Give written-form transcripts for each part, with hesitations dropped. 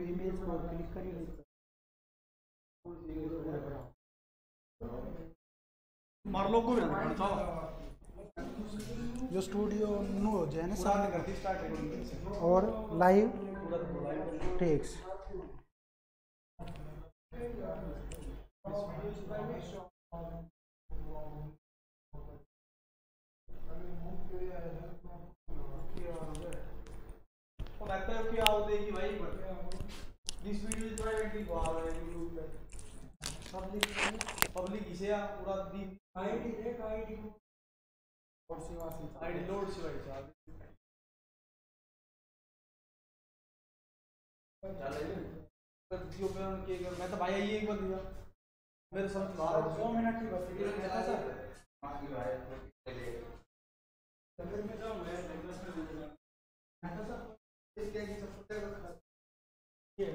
Image को click करिए मार लो को जो स्टूडियो नो हो जाए ना सामने करती स्टार्ट और live takes this video is privately go आ रहा है यूट्यूब पे पब्लिक इसे पूरा दी आईडी देख आईडी और शिवासी आईडी लोड शिवाई साहब मैं तो भाई ये एक बार दिया मेरे समझ 100 मिनट की बस वीडियो में था सर बाकी भाई फिर मैं जाऊंगा नेक्स्ट में देखना था सर इसके की सब ये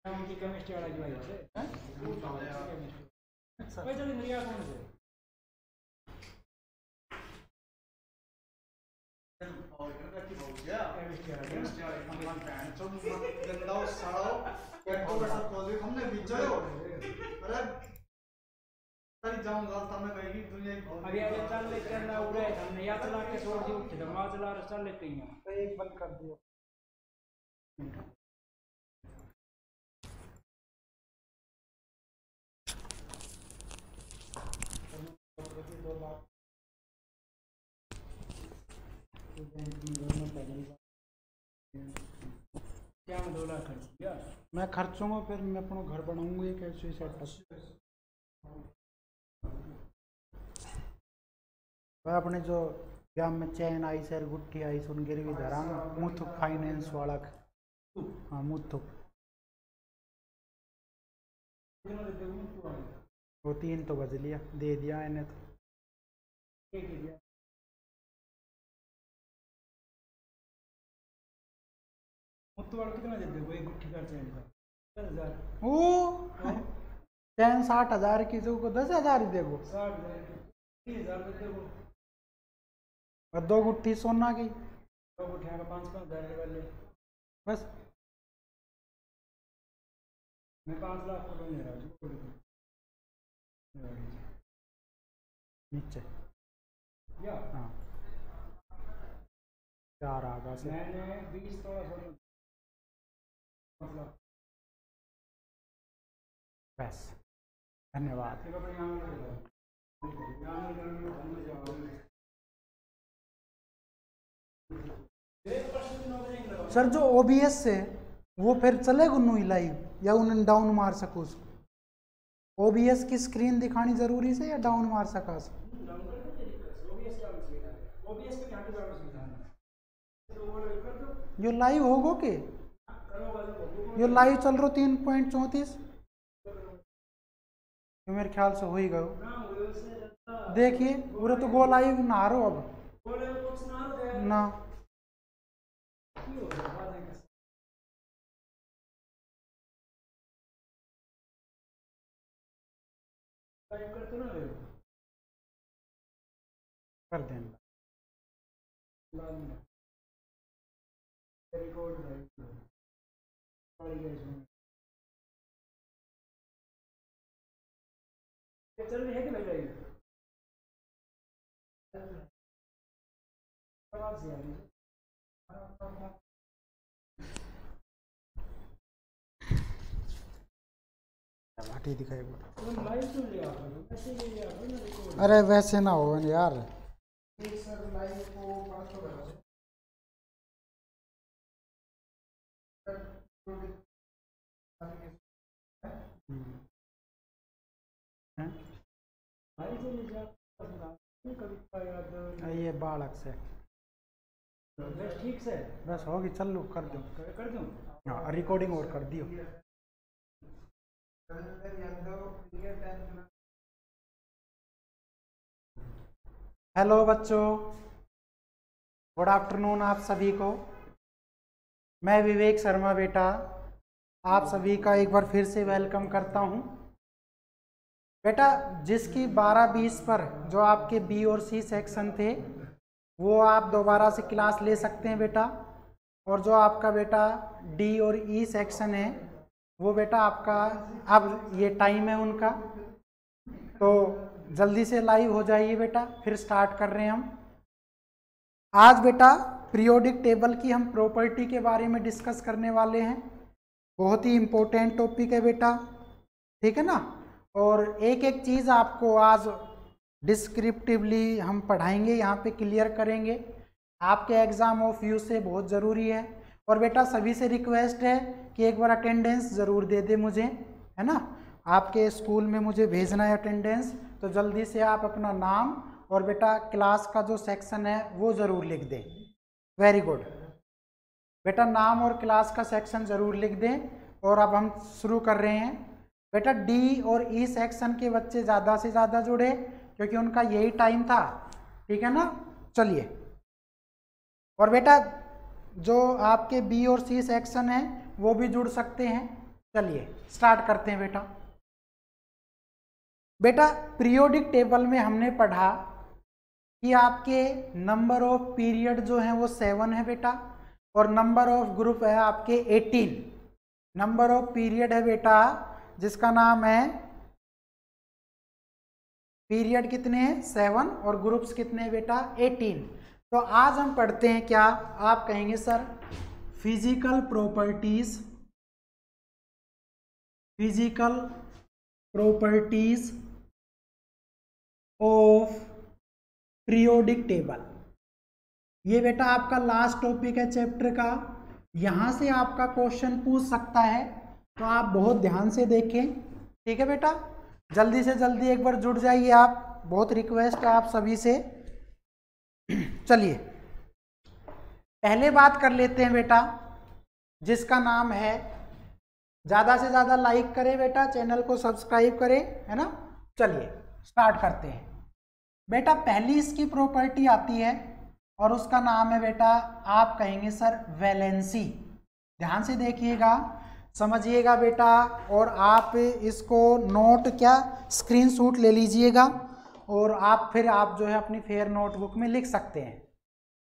उनकी केमिस्ट्री वाला जो है भाई चलो निया कौन से और इनका की हो गया केमिस्ट्री वाला हम फैन तो गंदा साड़ो पेट्रोल का सब खोल हमने बिचारो अरे सारी जाम रास्ता में कहेगी दुनिया अभी अरे चल ले चलना उड़े हमने या चला के छोड़ दी उठ धमा चला रहा चल लेते हैं तो एक बंद कर दियो क्या मैं 2 लाख खर्च किया मैं खर्चूंगा फिर मैं अपना घर बनाऊंगा एक ऐसे सेटअप मैं अपने जो ब्याह में चैन आई सर गुट्ठी आई सुन गिरवी धरा मुथुक फाइनेंस वाला हाँ मुथुक वो 3 तो बज लिया दे दिया इन्हें तो मुत्तू वाला कितना दे दे एक गुट्ठी का चैन का 10,000 ओ चैन 60,000 की जो को 10,000 ही देगो 60,000 30,000 देगो और 2 गुट्ठी सोना की 2 गुट्ठियां का 5,000 वाले बस मैं 5 लाख को ले रहा हूँ नीचे या हाँ 4 आधा से मैंने 20 तोला सोना बस धन्यवाद सर जो OBS से वो फिर चलेगा नु लाइव या उन्हें डाउन मार सको उसको OBS की स्क्रीन दिखानी जरूरी से या डाउन मार सका यो लाइव होगो के यो लाइव चल रहा 3.34 मेरे ख्याल से हो ही गयो देखिए पूरे तो गो लाइव ना रहो अब ना कर देना चल रही है कि नहीं रही घाटी दिखाएगा अरे वैसे ना हो यार ये बालक से ठीक से बस होगी चल लो कर दो हाँ रिकॉर्डिंग और कर दियो हेलो बच्चों, गुड आफ्टरनून आप सभी को। मैं विवेक शर्मा बेटा आप सभी का एक बार फिर से वेलकम करता हूं। बेटा जिसकी 12-20 पर जो आपके बी और सी सेक्शन थे वो आप दोबारा से क्लास ले सकते हैं बेटा, और जो आपका बेटा डी और ई सेक्शन है वो बेटा आपका अब ये टाइम है उनका, तो जल्दी से लाइव हो जाइए बेटा। फिर स्टार्ट कर रहे हैं हम। आज बेटा पीरियोडिक टेबल की हम प्रॉपर्टी के बारे में डिस्कस करने वाले हैं। बहुत ही इम्पोर्टेंट टॉपिक है बेटा, ठीक है ना। और एक एक चीज़ आपको आज डिस्क्रिप्टिवली हम पढ़ाएंगे, यहाँ पे क्लियर करेंगे। आपके एग्ज़ाम ऑफ व्यू से बहुत ज़रूरी है। और बेटा सभी से रिक्वेस्ट है कि एक बार अटेंडेंस ज़रूर दे दे मुझे, है ना। आपके स्कूल में मुझे भेजना है अटेंडेंस, तो जल्दी से आप अपना नाम और बेटा क्लास का जो सेक्शन है वो ज़रूर लिख दें। वेरी गुड बेटा, नाम और क्लास का सेक्शन ज़रूर लिख दें। और अब हम शुरू कर रहे हैं बेटा। डी और ई सेक्शन के बच्चे ज़्यादा से ज़्यादा जुड़े क्योंकि उनका यही टाइम था, ठीक है ना। चलिए, और बेटा जो आपके बी और सी सेक्शन है वो भी जुड़ सकते हैं। चलिए स्टार्ट करते हैं बेटा। बेटा पीरियोडिक टेबल में हमने पढ़ा कि आपके नंबर ऑफ पीरियड जो है वो 7 है बेटा, और नंबर ऑफ ग्रुप है आपके 18। नंबर ऑफ पीरियड है बेटा जिसका नाम है, पीरियड कितने हैं 7 और ग्रुप्स कितने हैं बेटा 18। तो आज हम पढ़ते हैं क्या, आप कहेंगे sir physical properties, physical properties of periodic table. ये बेटा आपका लास्ट टॉपिक है चैप्टर का। यहाँ से आपका क्वेश्चन पूछ सकता है, तो आप बहुत ध्यान से देखें, ठीक है बेटा। जल्दी से जल्दी एक बार जुड़ जाइए आप, बहुत रिक्वेस्ट है आप सभी से। चलिए पहले बात कर लेते हैं बेटा जिसका नाम है, ज़्यादा से ज़्यादा लाइक करें बेटा, चैनल को सब्सक्राइब करें, है ना। चलिए स्टार्ट करते हैं बेटा। पहली इसकी प्रॉपर्टी आती है और उसका नाम है बेटा, आप कहेंगे सर वैलेंसी। ध्यान से देखिएगा, समझिएगा बेटा, और आप इसको नोट क्या स्क्रीनशॉट ले लीजिएगा, और आप फिर आप जो है अपनी फेयर नोटबुक में लिख सकते हैं,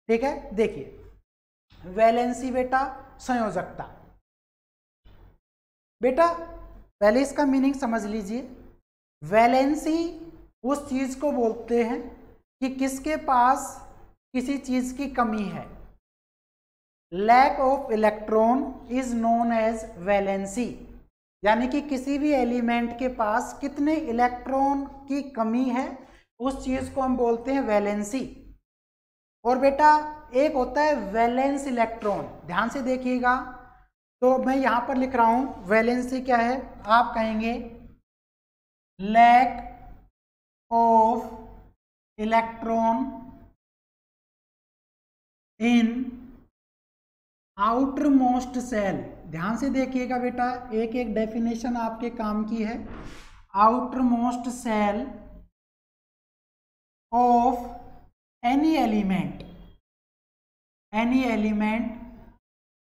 ठीक है। देखिए वैलेंसी बेटा संयोजकता। बेटा पहले इसका मीनिंग समझ लीजिए। वैलेंसी उस चीज़ को बोलते हैं कि किसके पास किसी चीज़ की कमी है। Lack of electron is known as valency, यानी कि किसी भी एलिमेंट के पास कितने इलेक्ट्रॉन की कमी है उस चीज़ को हम बोलते हैं वैलेंसी। और बेटा एक होता है वैलेंस इलेक्ट्रॉन। ध्यान से देखिएगा, तो मैं यहाँ पर लिख रहा हूँ वैलेंसी क्या है, आप कहेंगे lack of electron in outer most shell. ध्यान से देखिएगा बेटा, एक एक डेफिनेशन आपके काम की है। Outer most shell of any element, any element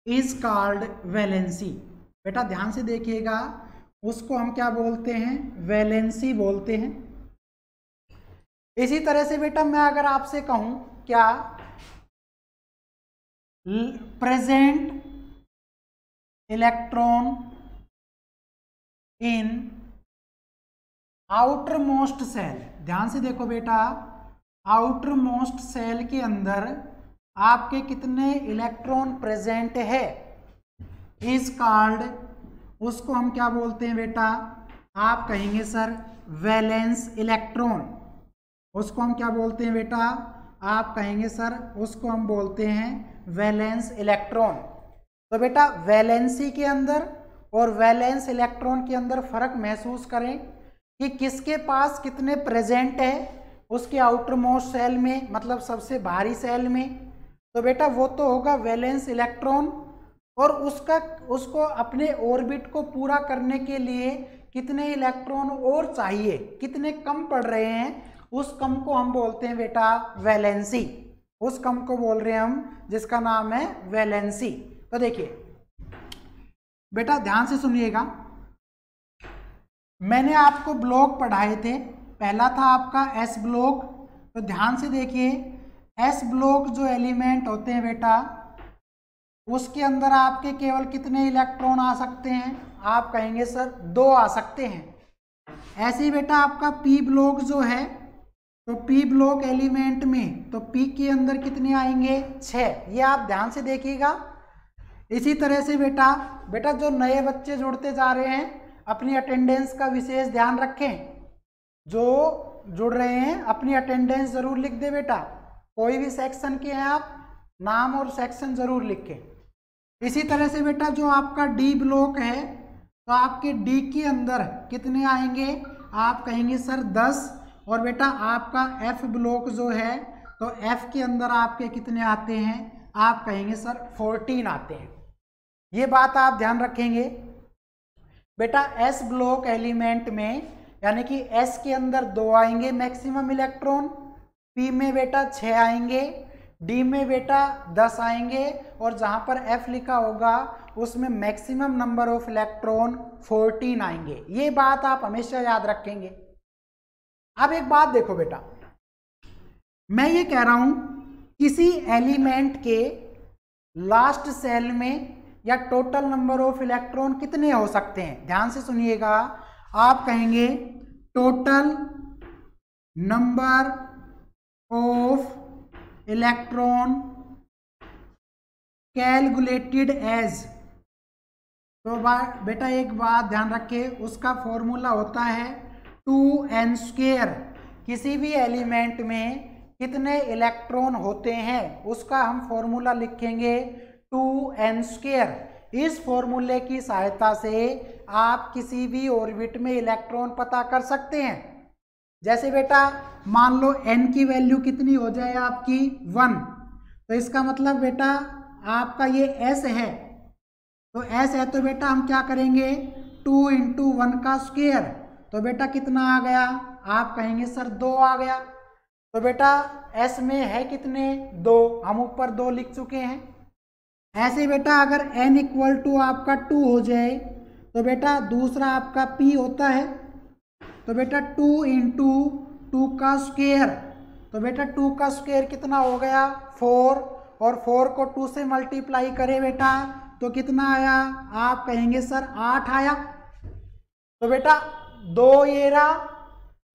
is called valency. बेटा ध्यान से देखिएगा, उसको हम क्या बोलते हैं, वैलेंसी बोलते हैं। इसी तरह से बेटा मैं अगर आपसे कहूं क्या present electron in outer most shell. ध्यान से देखो बेटा, आउटर मोस्ट सेल के अंदर आपके कितने इलेक्ट्रॉन प्रेजेंट है इज कॉल्ड, उसको हम क्या बोलते हैं बेटा, आप कहेंगे सर वैलेंस इलेक्ट्रॉन। उसको हम क्या बोलते हैं बेटा, आप कहेंगे सर उसको हम बोलते हैं वैलेंस इलेक्ट्रॉन। तो बेटा वैलेंसी के अंदर और वैलेंस इलेक्ट्रॉन के अंदर फर्क महसूस करें कि किसके पास कितने प्रेजेंट है उसके आउटर मोस्ट सेल में, मतलब सबसे बाहरी सेल में। तो बेटा वो तो होगा वैलेंस इलेक्ट्रॉन, और उसको अपने ऑर्बिट को पूरा करने के लिए कितने इलेक्ट्रॉन और चाहिए, कितने कम पड़ रहे हैं, उस कम को हम बोलते हैं बेटा वैलेंसी। उस कम को बोल रहे हैं हम जिसका नाम है वैलेंसी। तो देखिए बेटा ध्यान से सुनिएगा, मैंने आपको ब्लॉक पढ़ाए थे, पहला था आपका एस ब्लॉक। तो ध्यान से देखिए, एस ब्लॉक जो एलिमेंट होते हैं बेटा, उसके अंदर आपके केवल कितने इलेक्ट्रॉन आ सकते हैं, आप कहेंगे सर 2 आ सकते हैं। ऐसे ही बेटा आपका पी ब्लॉक जो है, तो पी ब्लॉक एलिमेंट में तो पी के अंदर कितने आएंगे 6, ये आप ध्यान से देखिएगा। इसी तरह से बेटा जो नए बच्चे जुड़ते जा रहे हैं अपनी अटेंडेंस का विशेष ध्यान रखें, जो जुड़ रहे हैं अपनी अटेंडेंस जरूर लिख दे बेटा, कोई भी सेक्शन के हैं आप नाम और सेक्शन जरूर लिखें। इसी तरह से बेटा जो आपका डी ब्लॉक है, तो आपके डी के अंदर कितने आएंगे, आप कहेंगे सर 10। और बेटा आपका एफ ब्लॉक जो है, तो एफ के अंदर आपके कितने आते हैं, आप कहेंगे सर 14 आते हैं। ये बात आप ध्यान रखेंगे। बेटा एस ब्लॉक एलिमेंट में यानी कि एस के अंदर 2 आएंगे मैक्सिमम इलेक्ट्रॉन, पी में बेटा 6 आएंगे, डी में बेटा 10 आएंगे, और जहां पर एफ लिखा होगा उसमें मैक्सिमम नंबर ऑफ इलेक्ट्रॉन 14 आएंगे। ये बात आप हमेशा याद रखेंगे। अब एक बात देखो बेटा, मैं ये कह रहा हूं किसी एलिमेंट के लास्ट सेल में या टोटल नंबर ऑफ इलेक्ट्रॉन कितने हो सकते हैं, ध्यान से सुनिएगा। आप कहेंगे total number of electron calculated as, तो बेटा एक बात ध्यान रखिए, उसका फॉर्मूला होता है 2n²। किसी भी एलिमेंट में कितने इलेक्ट्रॉन होते हैं उसका हम फॉर्मूला लिखेंगे 2n²। इस फॉर्मूले की सहायता से आप किसी भी ऑर्बिट में इलेक्ट्रॉन पता कर सकते हैं। जैसे बेटा मान लो n की वैल्यू कितनी हो जाए आपकी 1, तो इसका मतलब बेटा आपका ये s है, तो s है तो बेटा हम क्या करेंगे 2 × 1 का स्क्वायर, तो बेटा कितना आ गया, आप कहेंगे सर 2 आ गया। तो बेटा s में है कितने 2, हम ऊपर 2 लिख चुके हैं। ऐसे बेटा अगर n = आपका 2 हो जाए तो बेटा दूसरा आपका p होता है, तो बेटा 2 × 2 का स्क्वायर, तो बेटा 2 का स्क्वायर कितना हो गया 4, और 4 को 2 से मल्टीप्लाई करें बेटा तो कितना आया, आप कहेंगे सर 8 आया। तो बेटा 2 ये रहा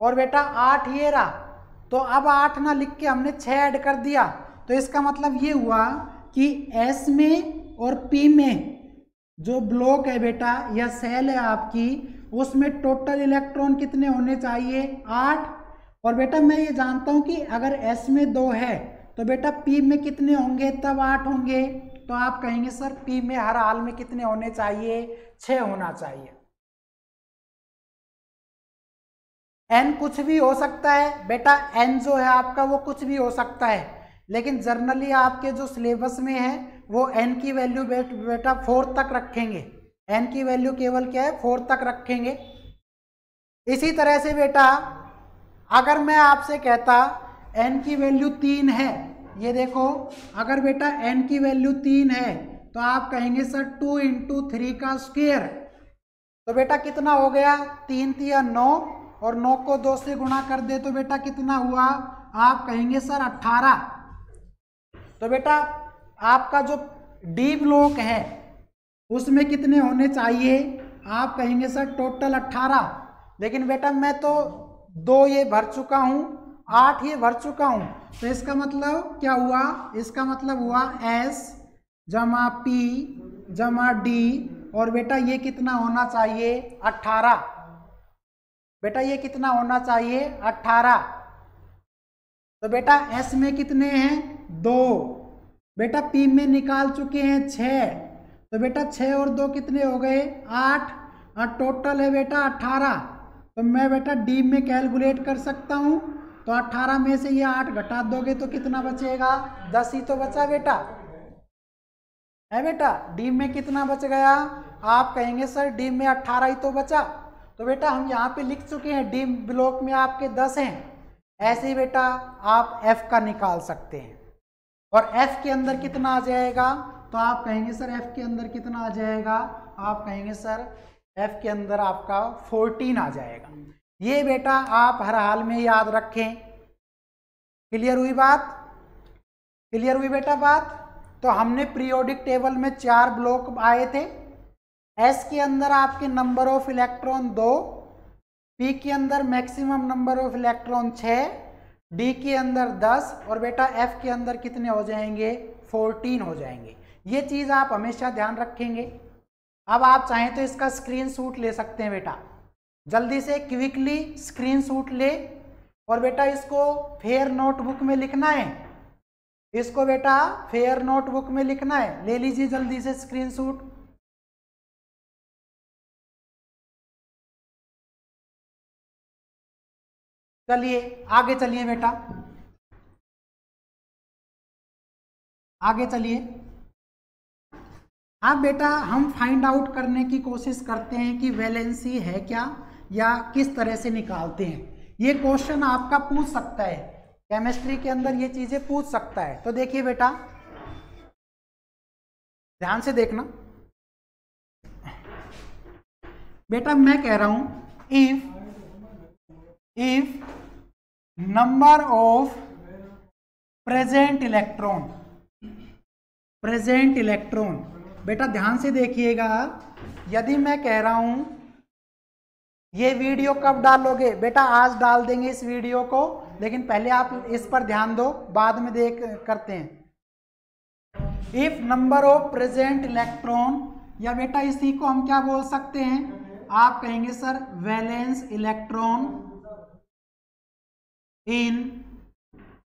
और बेटा 8 ये रहा, तो अब 8 ना लिख के हमने 6 ऐड कर दिया, तो इसका मतलब ये हुआ कि S में और P में जो ब्लॉक है बेटा या सेल है आपकी, उसमें टोटल इलेक्ट्रॉन कितने होने चाहिए 8। और बेटा मैं ये जानता हूं कि अगर S में 2 है तो बेटा P में कितने होंगे, तब 8 होंगे, तो आप कहेंगे सर P में हर हाल में कितने होने चाहिए 6 होना चाहिए। n कुछ भी हो सकता है बेटा, n जो है आपका वो कुछ भी हो सकता है, लेकिन जर्नली आपके जो सिलेबस में है वो n की वैल्यू बेटा 4 तक रखेंगे, n की वैल्यू केवल क्या है 4 तक रखेंगे। इसी तरह से बेटा अगर मैं आपसे कहता n की वैल्यू 3 है, ये देखो अगर बेटा n की वैल्यू 3 है तो आप कहेंगे सर 2 × 3 का स्क्वायर, तो बेटा कितना हो गया 3 × 3 = 9, और 9 को 2 से गुणा कर दे तो बेटा कितना हुआ, आप कहेंगे सर 18। तो बेटा आपका जो डी ब्लॉक है उसमें कितने होने चाहिए, आप कहेंगे सर टोटल 18, लेकिन बेटा मैं तो 2 ये भर चुका हूँ, 8 ये भर चुका हूँ, तो इसका मतलब क्या हुआ, इसका मतलब हुआ S + P + D, और बेटा ये कितना होना चाहिए 18, बेटा ये कितना होना चाहिए 18। तो बेटा S में कितने हैं 2, बेटा P में निकाल चुके हैं 6, तो बेटा 6 और 2 कितने हो गए 8, और टोटल है बेटा 18। तो मैं बेटा D में कैलकुलेट कर सकता हूँ, तो 18 में से ये 8 घटा दोगे तो कितना बचेगा 10 ही तो बचा बेटा, है बेटा। D में कितना बच गया, आप कहेंगे सर D में 18 ही तो बचा, तो बेटा हम यहाँ पे लिख चुके हैं डी ब्लॉक में आपके 10 हैं। ऐसे ही बेटा आप एफ का निकाल सकते हैं। और एफ के अंदर कितना आ जाएगा, तो आप कहेंगे सर एफ के अंदर कितना आ जाएगा, आप कहेंगे सर एफ के अंदर आपका 14 आ जाएगा। ये बेटा आप हर हाल में याद रखें। क्लियर हुई बात? क्लियर हुई बेटा बात? तो हमने पीरियोडिक टेबल में 4 ब्लॉक आए थे। एस के अंदर आपके नंबर ऑफ इलेक्ट्रॉन 2, पी के अंदर maximum number of electron 6, D के अंदर 10 और बेटा एफ के अंदर कितने हो जाएंगे, 14 हो जाएंगे। ये चीज़ आप हमेशा ध्यान रखेंगे। अब आप चाहें तो इसका स्क्रीनशॉट ले सकते हैं बेटा, जल्दी से क्विकली स्क्रीनशॉट ले और बेटा इसको फेयर नोटबुक में लिखना है, इसको बेटा फेयर नोटबुक में लिखना है। ले लीजिए जल्दी से स्क्रीनशॉट। चलिए आगे चलिए बेटा, आगे चलिए। अब बेटा हम फाइंड आउट करने की कोशिश करते हैं कि वैलेंसी है क्या या किस तरह से निकालते हैं। ये क्वेश्चन आपका पूछ सकता है, केमिस्ट्री के अंदर ये चीजें पूछ सकता है। तो देखिए बेटा ध्यान से देखना बेटा, मैं कह रहा हूं if number of present electron, बेटा ध्यान से देखिएगा। यदि मैं कह रहा हूं ये वीडियो कब डालोगे, बेटा आज डाल देंगे इस वीडियो को, लेकिन पहले आप इस पर ध्यान दो, बाद में देख करते हैं। If number of present electron, या बेटा इसी को हम क्या बोल सकते हैं, आप कहेंगे sir valence electron in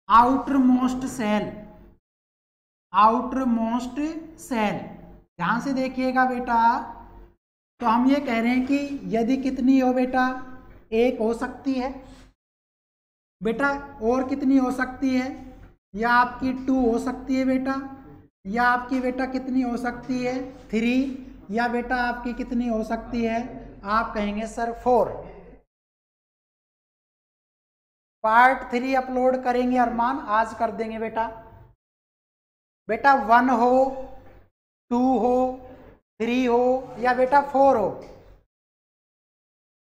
outermost shell. ध्यान से देखिएगा बेटा, तो हम ये कह रहे हैं कि यदि कितनी हो बेटा, एक हो सकती है बेटा, और कितनी हो सकती है, या आपकी 2 हो सकती है बेटा, या आपकी बेटा कितनी हो सकती है 3, या बेटा आपकी कितनी हो सकती है, आप कहेंगे सर 4। पार्ट 3 अपलोड करेंगे अरमान, आज कर देंगे बेटा। बेटा 1 हो, 2 हो, 3 हो या बेटा 4 हो।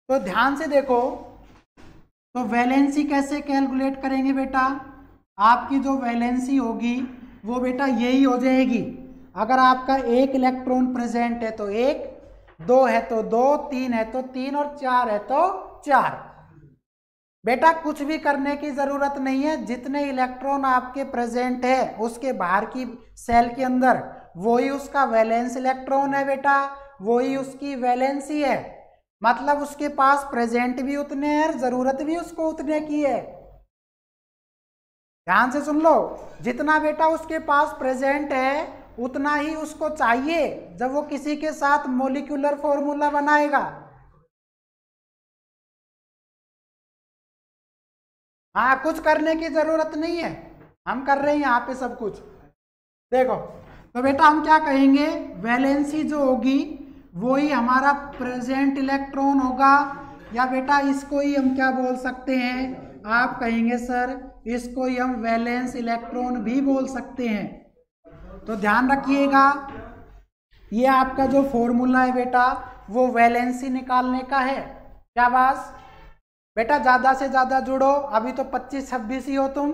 तो ध्यान से देखो, तो वैलेंसी कैसे कैलकुलेट करेंगे बेटा, आपकी जो वैलेंसी होगी वो बेटा यही हो जाएगी। अगर आपका 1 इलेक्ट्रॉन प्रेजेंट है तो 1, 2 है तो 2, 3 है तो 3 और 4 है तो 4। बेटा कुछ भी करने की जरूरत नहीं है, जितने इलेक्ट्रॉन आपके प्रेजेंट है उसके बाहर की सेल के अंदर वही उसका वैलेंस इलेक्ट्रॉन है बेटा, वही उसकी वैलेंसी है। मतलब उसके पास प्रेजेंट भी उतने हैं, जरूरत भी उसको उतने की है। ध्यान से सुन लो, जितना बेटा उसके पास प्रेजेंट है उतना ही उसको चाहिए जब वो किसी के साथ मॉलिक्यूलर फॉर्मूला बनाएगा। हाँ, कुछ करने की जरूरत नहीं है, हम कर रहे हैं यहाँ पे सब कुछ। देखो तो बेटा हम क्या कहेंगे, वैलेंसी जो होगी वही हमारा प्रेजेंट इलेक्ट्रॉन होगा, या बेटा इसको ही हम क्या बोल सकते हैं, आप कहेंगे सर इसको ही हम वैलेंस इलेक्ट्रॉन भी बोल सकते हैं। तो ध्यान रखिएगा, ये आपका जो फॉर्मूला है बेटा वो वैलेंसी निकालने का है। क्या बात बेटा, ज्यादा से ज्यादा जुड़ो, अभी तो 25-26 ही हो तुम,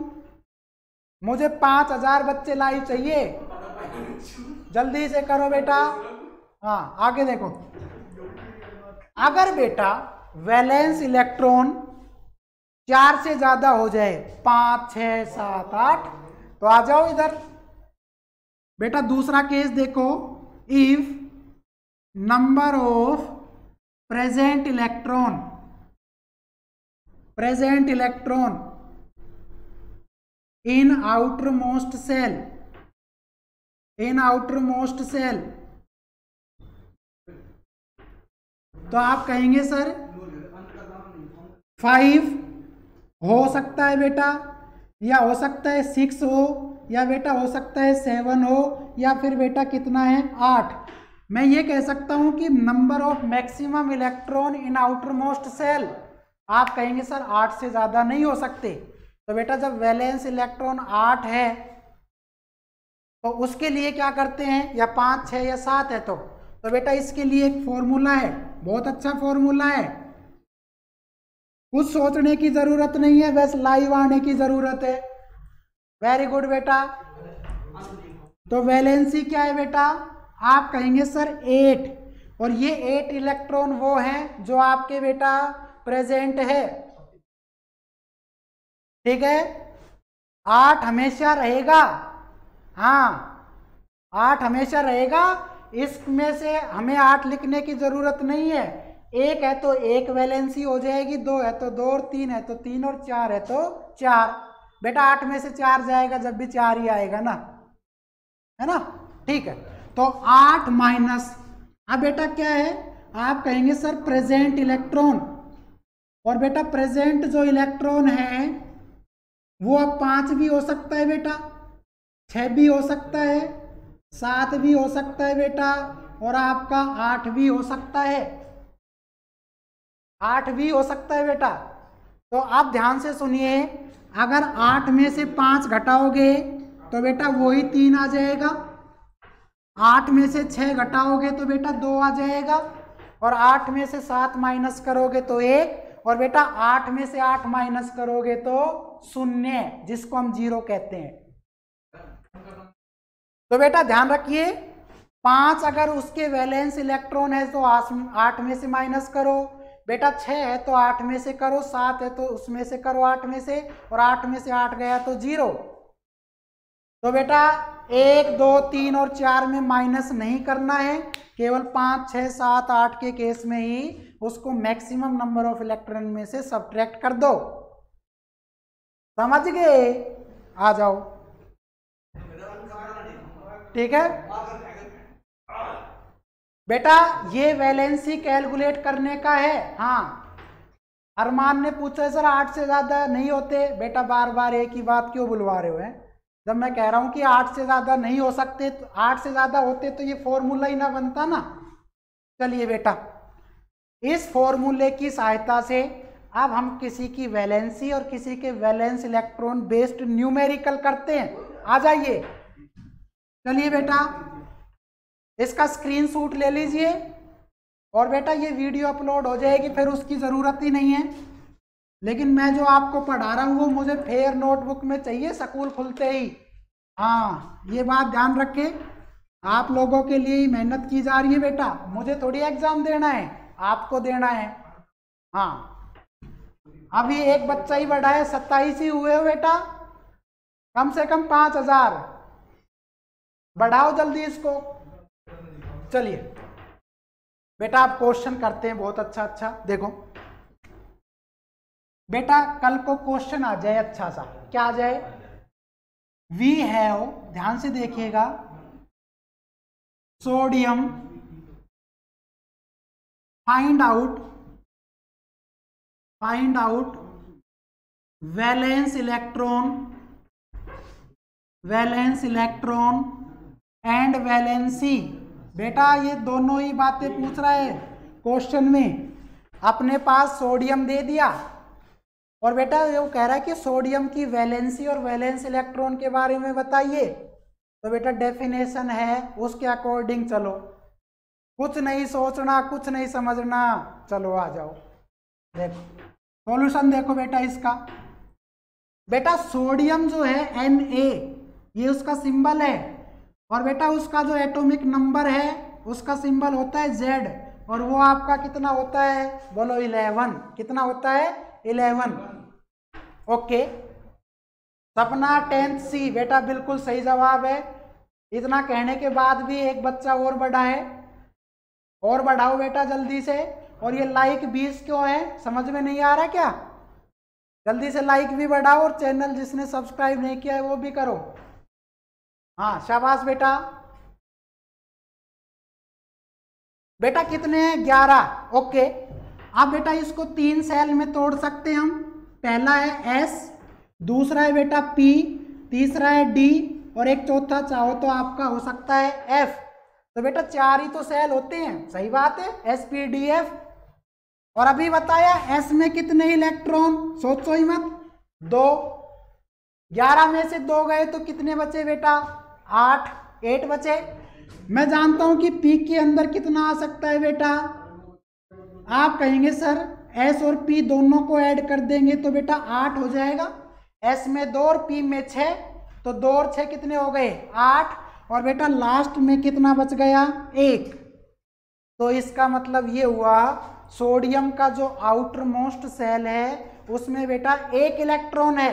मुझे 5000 बच्चे लाइव चाहिए, जल्दी से करो बेटा। हाँ आगे देखो, अगर बेटा वैलेंस इलेक्ट्रॉन 4 से ज्यादा हो जाए, 5, 6, 7, 8, तो आ जाओ इधर बेटा। दूसरा केस देखो, if number of present electron in outermost shell, तो आप कहेंगे सर 5 हो सकता है बेटा, या हो सकता है 6 हो, या बेटा हो सकता है 7 हो, या फिर बेटा कितना है 8। मैं ये कह सकता हूं कि number of maximum electron in outer most shell, आप कहेंगे सर 8 से ज्यादा नहीं हो सकते। तो बेटा जब वैलेंस इलेक्ट्रॉन 8 है तो उसके लिए क्या करते हैं, या 5, 6 या 7 है तो बेटा इसके लिए एक फॉर्मूला है, बहुत अच्छा फॉर्मूला है, कुछ सोचने की जरूरत नहीं है, बस लाइव आने की जरूरत है। वेरी गुड बेटा। तो वैलेंसी क्या है बेटा, आप कहेंगे सर 8, और ये 8 इलेक्ट्रॉन वो हैं जो आपके बेटा प्रेजेंट है, ठीक है। 8 हमेशा रहेगा, हाँ 8 हमेशा रहेगा, इसमें से हमें 8 लिखने की जरूरत नहीं है। 1 है तो 1 वैलेंसी हो जाएगी, 2 है तो 2, और 3 है तो 3, और 4 है तो 4। बेटा 8 में से 4 जाएगा जब भी 4 ही आएगा ना, है ना, ठीक है। तो 8 माइनस, अब बेटा क्या है, आप कहेंगे सर प्रेजेंट इलेक्ट्रॉन, और बेटा प्रेजेंट जो इलेक्ट्रॉन है वो अब 5 भी हो सकता है बेटा, 6 भी हो सकता है, 7 भी हो सकता है बेटा, और आपका 8 भी हो सकता है, 8 भी हो सकता है बेटा। तो आप ध्यान से सुनिए, अगर 8 में से 5 घटाओगे तो बेटा वही 3 आ जाएगा, 8 में से 6 घटाओगे तो बेटा 2 आ जाएगा, और 8 में से 7 माइनस करोगे तो 1, और बेटा 8 में से 8 माइनस करोगे तो 0, जिसको हम 0 कहते हैं। तो बेटा ध्यान रखिए, 5 अगर उसके वैलेंस इलेक्ट्रॉन है तो 8 में से माइनस करो, बेटा 6 है तो 8 में से करो, 7 है तो उसमें से करो 8 में से, और 8 में से 8 गया तो 0। तो बेटा 1, 2, 3 और 4 में माइनस नहीं करना है, केवल 5, 6, 7, 8 के केस में ही उसको मैक्सिमम नंबर ऑफ इलेक्ट्रॉन में से सब्ट्रैक्ट कर दो। समझ गए, आ जाओ, ठीक है बेटा। ये वैलेंसी कैलकुलेट करने का है। हाँ, अरमान ने पूछा सर 8 से ज्यादा नहीं होते, बेटा बार बार एक ही बात क्यों बुलवा रहे हो हैं, जब मैं कह रहा हूं कि 8 से ज्यादा नहीं हो सकते, तो 8 से ज्यादा होते तो ये फॉर्मूला ही ना बनता ना। चलिए बेटा, इस फॉर्मूले की सहायता से अब हम किसी की वैलेंसी और किसी के वैलेंस इलेक्ट्रॉन बेस्ड न्यूमेरिकल करते हैं। आ जाइए, चलिए बेटा इसका स्क्रीनशॉट ले लीजिए, और बेटा ये वीडियो अपलोड हो जाएगी, फिर उसकी ज़रूरत ही नहीं है, लेकिन मैं जो आपको पढ़ा रहा हूँ वो मुझे फेयर नोटबुक में चाहिए स्कूल खुलते ही। हाँ, ये बात ध्यान रखें, आप लोगों के लिए ही मेहनत की जा रही है बेटा, मुझे थोड़ी एग्जाम देना है, आपको देना है। हाँ, अभी एक बच्चा ही बढ़ा है, 27 ही हुए हो बेटा, कम से कम 5000 बढ़ाओ जल्दी इसको। चलिए बेटा आप क्वेश्चन करते हैं, बहुत अच्छा देखो बेटा, कल को क्वेश्चन आ जाए अच्छा सा, क्या आ जाए, वी हैव, ध्यान से देखिएगा, sodium find out valence electron and valency. बेटा ये दोनों ही बातें पूछ रहा है क्वेश्चन में। अपने पास सोडियम दे दिया, और बेटा वो कह रहा है कि सोडियम की वैलेंसी और वैलेंस इलेक्ट्रॉन के बारे में बताइए, तो बेटा डेफिनेशन है उसके अकॉर्डिंग चलो, कुछ नहीं सोचना, कुछ नहीं समझना, चलो आ जाओ। देखो सॉल्यूशन देखो बेटा इसका, बेटा सोडियम जो है Na, ये उसका सिंबल है, और बेटा उसका जो एटॉमिक नंबर है उसका सिंबल होता है Z, और वो आपका कितना होता है, बोलो 11, कितना होता है 11। ओके, सपना 10th C, बेटा बिल्कुल सही जवाब है। इतना कहने के बाद भी एक बच्चा और बढ़ा है, और बढ़ाओ बेटा जल्दी से। और ये लाइक 20 क्यों है, समझ में नहीं आ रहा क्या, जल्दी से लाइक भी बढ़ाओ, और चैनल जिसने सब्सक्राइब नहीं किया है वो भी करो। हाँ शाबाश बेटा। बेटा कितने हैं, 11। ओके, अब बेटा इसको 3 सेल में तोड़ सकते हैं हम। पहला है S, दूसरा है बेटा P, तीसरा है D, और एक चौथा चाहो तो आपका हो सकता है F। तो बेटा 4 ही तो सेल होते हैं, सही बात है, sp-df। और अभी बताया s में कितने इलेक्ट्रॉन, सोचो ही मत, 2। 11 में से 2 गए तो कितने बचे बेटा, 8 बचे। मैं जानता हूं कि p के अंदर कितना आ सकता है बेटा, आप कहेंगे सर s और p दोनों को ऐड कर देंगे तो बेटा 8 हो जाएगा। s में 2 और p में 6, तो 2 और 6 कितने हो गए, 8। और बेटा लास्ट में कितना बच गया, 1। तो इसका मतलब ये हुआ सोडियम का जो आउटर मोस्ट सेल है उसमें बेटा 1 इलेक्ट्रॉन है,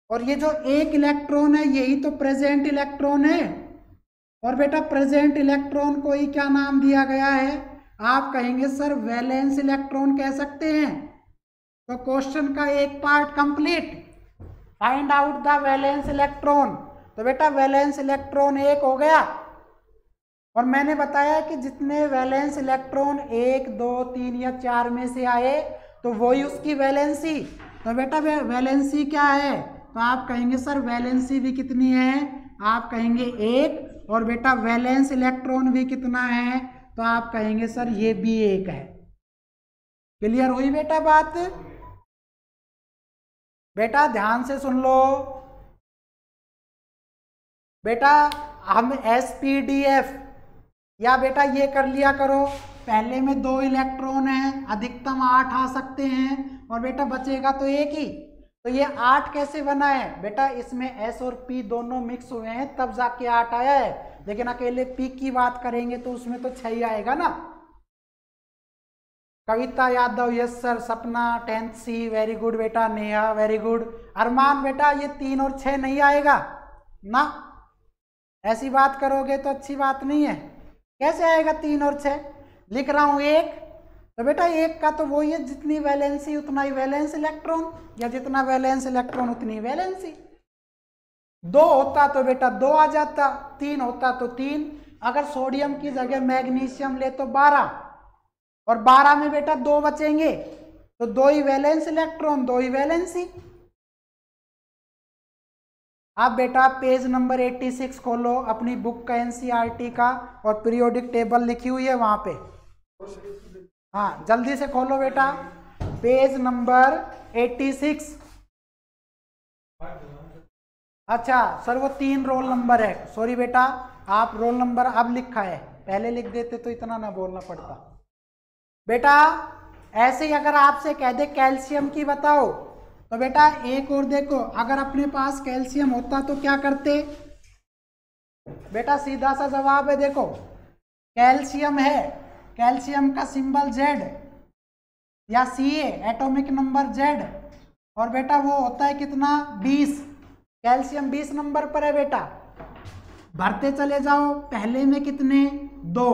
और ये जो 1 इलेक्ट्रॉन है यही तो प्रेजेंट इलेक्ट्रॉन है। और बेटा प्रेजेंट इलेक्ट्रॉन को ही क्या नाम दिया गया है, आप कहेंगे सर वैलेंस इलेक्ट्रॉन कह सकते हैं। तो क्वेश्चन का एक part complete, find out the valence electron. तो बेटा वैलेंस इलेक्ट्रॉन 1 हो गया, और मैंने बताया कि जितने वैलेंस इलेक्ट्रॉन 1, 2, 3 या 4 में से आए तो वही उसकी वैलेंसी। तो बेटा वैलेंसी क्या है, तो आप कहेंगे सर वैलेंसी भी कितनी है, आप कहेंगे 1। और बेटा वैलेंस इलेक्ट्रॉन भी कितना है, तो आप कहेंगे सर ये भी 1 है। क्लियर हुई बेटा बात। बेटा ध्यान से सुन लो बेटा, हम sp-df या बेटा ये कर लिया करो, पहले में 2 इलेक्ट्रॉन हैं, अधिकतम 8 आ सकते हैं, और बेटा बचेगा तो 1 ही। तो ये 8 कैसे बना है बेटा, इसमें s और p दोनों मिक्स हुए हैं तब जाके 8 आया है, लेकिन अकेले p की बात करेंगे तो उसमें तो 6 ही आएगा ना। कविता यादव यस सर, सपना 10th C वेरी गुड बेटा, नेहा वेरी गुड, अरमान बेटा ये 3 और 6 नहीं आएगा ना, ऐसी बात करोगे तो अच्छी बात नहीं है। कैसे आएगा 3 और 6, लिख रहा हूं 1। तो बेटा 1 का तो वही है, जितनी वैलेंसी उतना ही वैलेंस इलेक्ट्रॉन, या जितना वैलेंस इलेक्ट्रॉन उतनी वैलेंसी। 2 होता तो बेटा 2 आ जाता, 3 होता तो 3। अगर सोडियम की जगह मैग्नीशियम ले तो 12, और 12 में बेटा 2 बचेंगे, तो 2 ही वैलेंस इलेक्ट्रॉन 2 ही वैलेंसी। अब बेटा पेज नंबर 86 खोलो अपनी बुक का, एनसीईआरटी का, और पीरियोडिक टेबल लिखी हुई है वहां पे। हाँ जल्दी से खोलो बेटा, पेज नंबर 86। अच्छा सर वो 3 रोल नंबर है, सॉरी बेटा, आप रोल नंबर अब लिखा है, पहले लिख देते तो इतना ना बोलना पड़ता। बेटा ऐसे ही अगर आपसे कह दे कैल्शियम की बताओ, तो बेटा एक और देखो, अगर अपने पास कैल्शियम होता तो क्या करते बेटा, सीधा सा जवाब है, देखो कैल्शियम है, कैल्शियम का सिंबल Z या Ca, एटॉमिक नंबर Z, और बेटा वो होता है कितना 20, कैल्शियम 20 नंबर पर है बेटा। भरते चले जाओ, पहले में कितने 2,